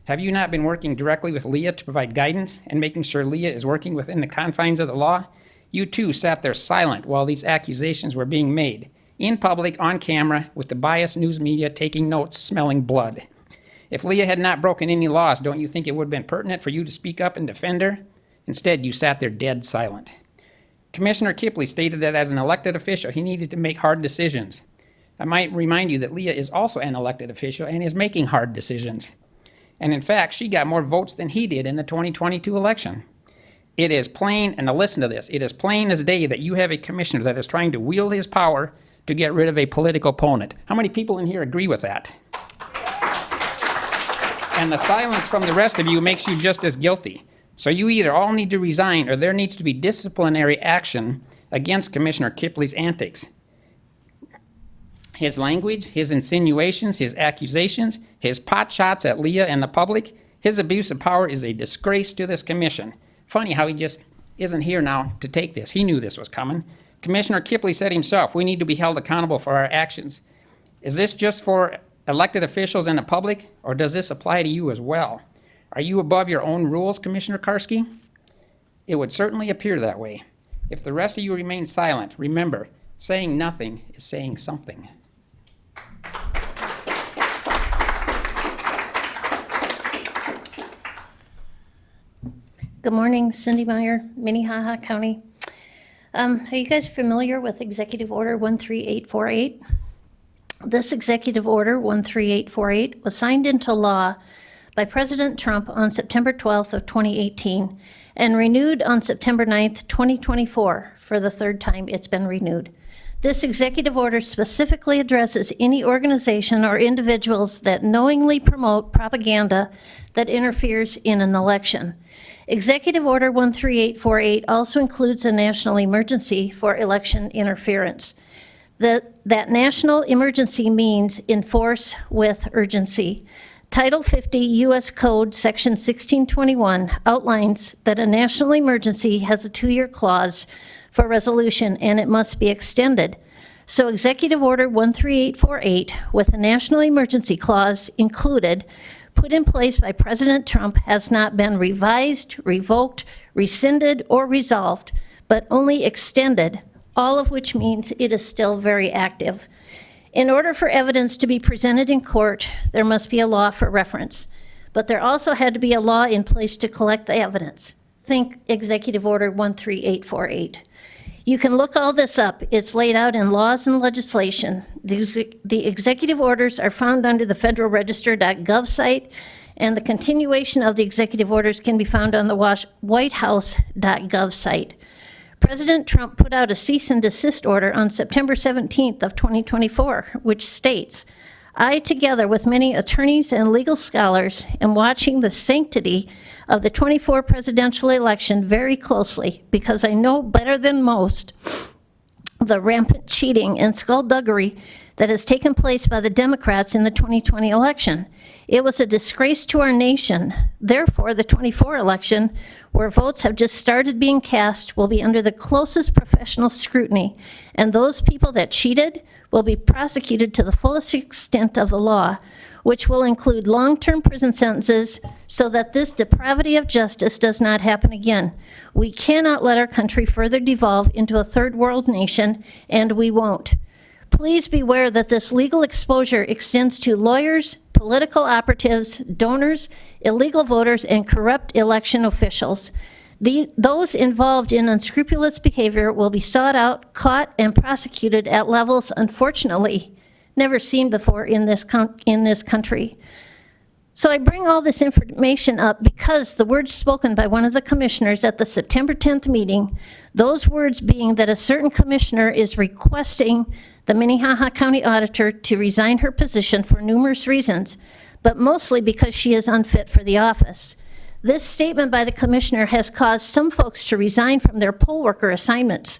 Have you not been working directly with Leah to provide guidance and making sure Leah is working within the confines of the law? You too sat there silent while these accusations were being made, in public, on camera, with the biased news media taking notes, smelling blood. If Leah had not broken any laws, don't you think it would have been pertinent for you to speak up and defend her? Instead, you sat there dead silent. Commissioner Kipley stated that as an elected official, he needed to make hard decisions. I might remind you that Leah is also an elected official and is making hard decisions. And in fact, she got more votes than he did in the 2022 election. It is plain, and now listen to this, it is plain as day that you have a commissioner that is trying to wield his power to get rid of a political opponent. How many people in here agree with that? And the silence from the rest of you makes you just as guilty. So you either all need to resign or there needs to be disciplinary action against Commissioner Kipley's antics. His language, his insinuations, his accusations, his pot shots at Leah and the public, his abuse of power is a disgrace to this commission. Funny how he just isn't here now to take this. He knew this was coming. Commissioner Kipley said himself, we need to be held accountable for our actions. Is this just for elected officials and the public, or does this apply to you as well? Are you above your own rules, Commissioner Karski? It would certainly appear that way. If the rest of you remain silent, remember, saying nothing is saying something. Good morning, Cindy Meyer, Minnehaha County. Are you guys familiar with Executive Order 13848? This Executive Order 13848 was signed into law by President Trump on September 12th of 2018 and renewed on September 9th, 2024. For the third time it's been renewed. This executive order specifically addresses any organization or individuals that knowingly promote propaganda that interferes in an election. Executive Order 13848 also includes a national emergency for election interference. That national emergency means enforce with urgency. Title 50 U.S. Code Section 1621 outlines that a national emergency has a 2-year clause for resolution and it must be extended. So Executive Order 13848 with a national emergency clause included, put in place by President Trump, has not been revised, revoked, rescinded, or resolved, but only extended, all of which means it is still very active. In order for evidence to be presented in court, there must be a law for reference, but there also had to be a law in place to collect the evidence. Think Executive Order 13848. You can look all this up. It's laid out in laws and legislation. The executive orders are found under the federalregister.gov site, and the continuation of the executive orders can be found on the whitehouse.gov site. President Trump put out a cease and desist order on September 17th of 2024, which states, I, together with many attorneys and legal scholars, am watching the sanctity of the 24 presidential election very closely because I know better than most the rampant cheating and skullduggery that has taken place by the Democrats in the 2020 election. It was a disgrace to our nation. Therefore, the 24 election, where votes have just started being cast, will be under the closest professional scrutiny, and those people that cheated will be prosecuted to the fullest extent of the law, which will include long-term prison sentences so that this depravity of justice does not happen again. We cannot let our country further devolve into a third world nation, and we won't. Please beware that this legal exposure extends to lawyers, political operatives, donors, illegal voters, and corrupt election officials. Those involved in unscrupulous behavior will be sought out, caught, and prosecuted at levels, unfortunately, never seen before in this country. So I bring all this information up because the words spoken by one of the commissioners at the September 10th meeting, those words being that a certain commissioner is requesting the Minnehaha County Auditor to resign her position for numerous reasons, but mostly because she is unfit for the office. This statement by the commissioner has caused some folks to resign from their poll worker assignments.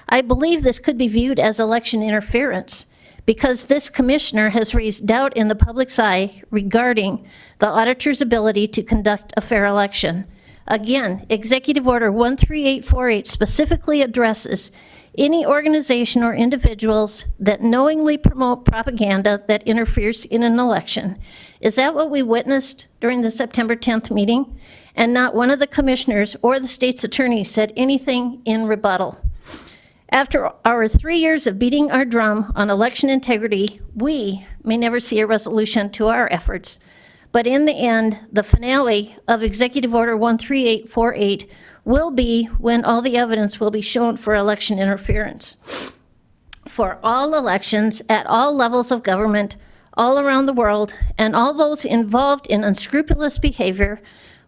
I believe this could be viewed as election interference, because this commissioner has raised doubt in the public's eye regarding the auditor's ability to conduct a fair election. Again, Executive Order 13848 specifically addresses any organization or individuals that knowingly promote propaganda that interferes in an election. Is that what we witnessed during the September 10th meeting? And not one of the commissioners or the state's attorney said anything in rebuttal. After our 3 years of beating our drum on election integrity, we may never see a resolution to our efforts. But in the end, the finale of Executive Order 13848 will be when all the evidence will be shown for election interference. For all elections at all levels of government, all around the world, and all those involved in unscrupulous behavior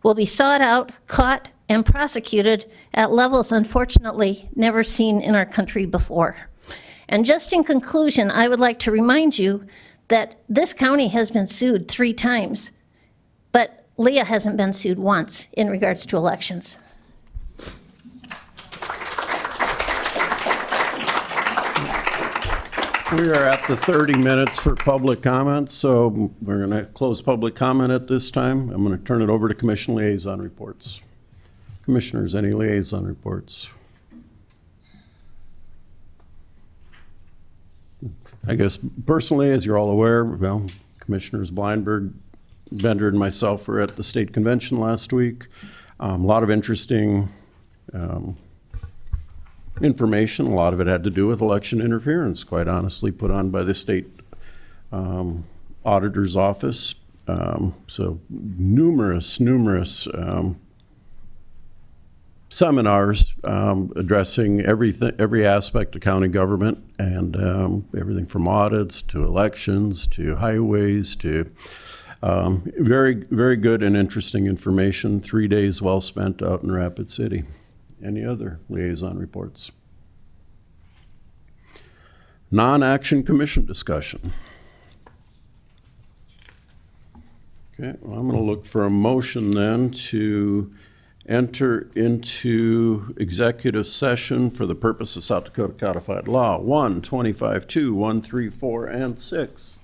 will be sought out, caught, and prosecuted at levels unfortunately never seen in our country before. And just in conclusion, I would like to remind you that this county has been sued 3 times, but Leah hasn't been sued once in regards to elections. We are at the 30 minutes for public comments, so we're going to close public comment at this time. I'm going to turn it over to Commission Liaison Reports. Commissioners, any liaison reports? I guess personally, as you're all aware, well, Commissioners Blindberg, Bender, and myself were at the state convention last week. A lot of interesting information. A lot of it had to do with election interference, quite honestly, put on by the state auditor's office. So numerous seminars addressing every aspect of county government, and everything from audits to elections to highways to very, very good and interesting information. 3 days well spent out in Rapid City. Any other liaison reports? Non-action commission discussion. Okay, well, I'm going to look for a motion then to enter into executive session for the purpose of South Dakota Codified Law 1, 25(2), 1, 3, 4, and 6.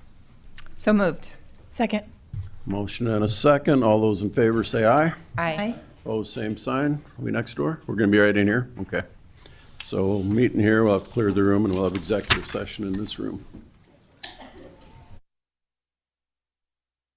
So moved. Second. Motion and a second. All those in favor say aye. Aye. Opposed, same sign. Are we next door? We're going to be right in here? Okay. So we'll meet in here. We'll have to clear the room, and we'll have executive session in this room.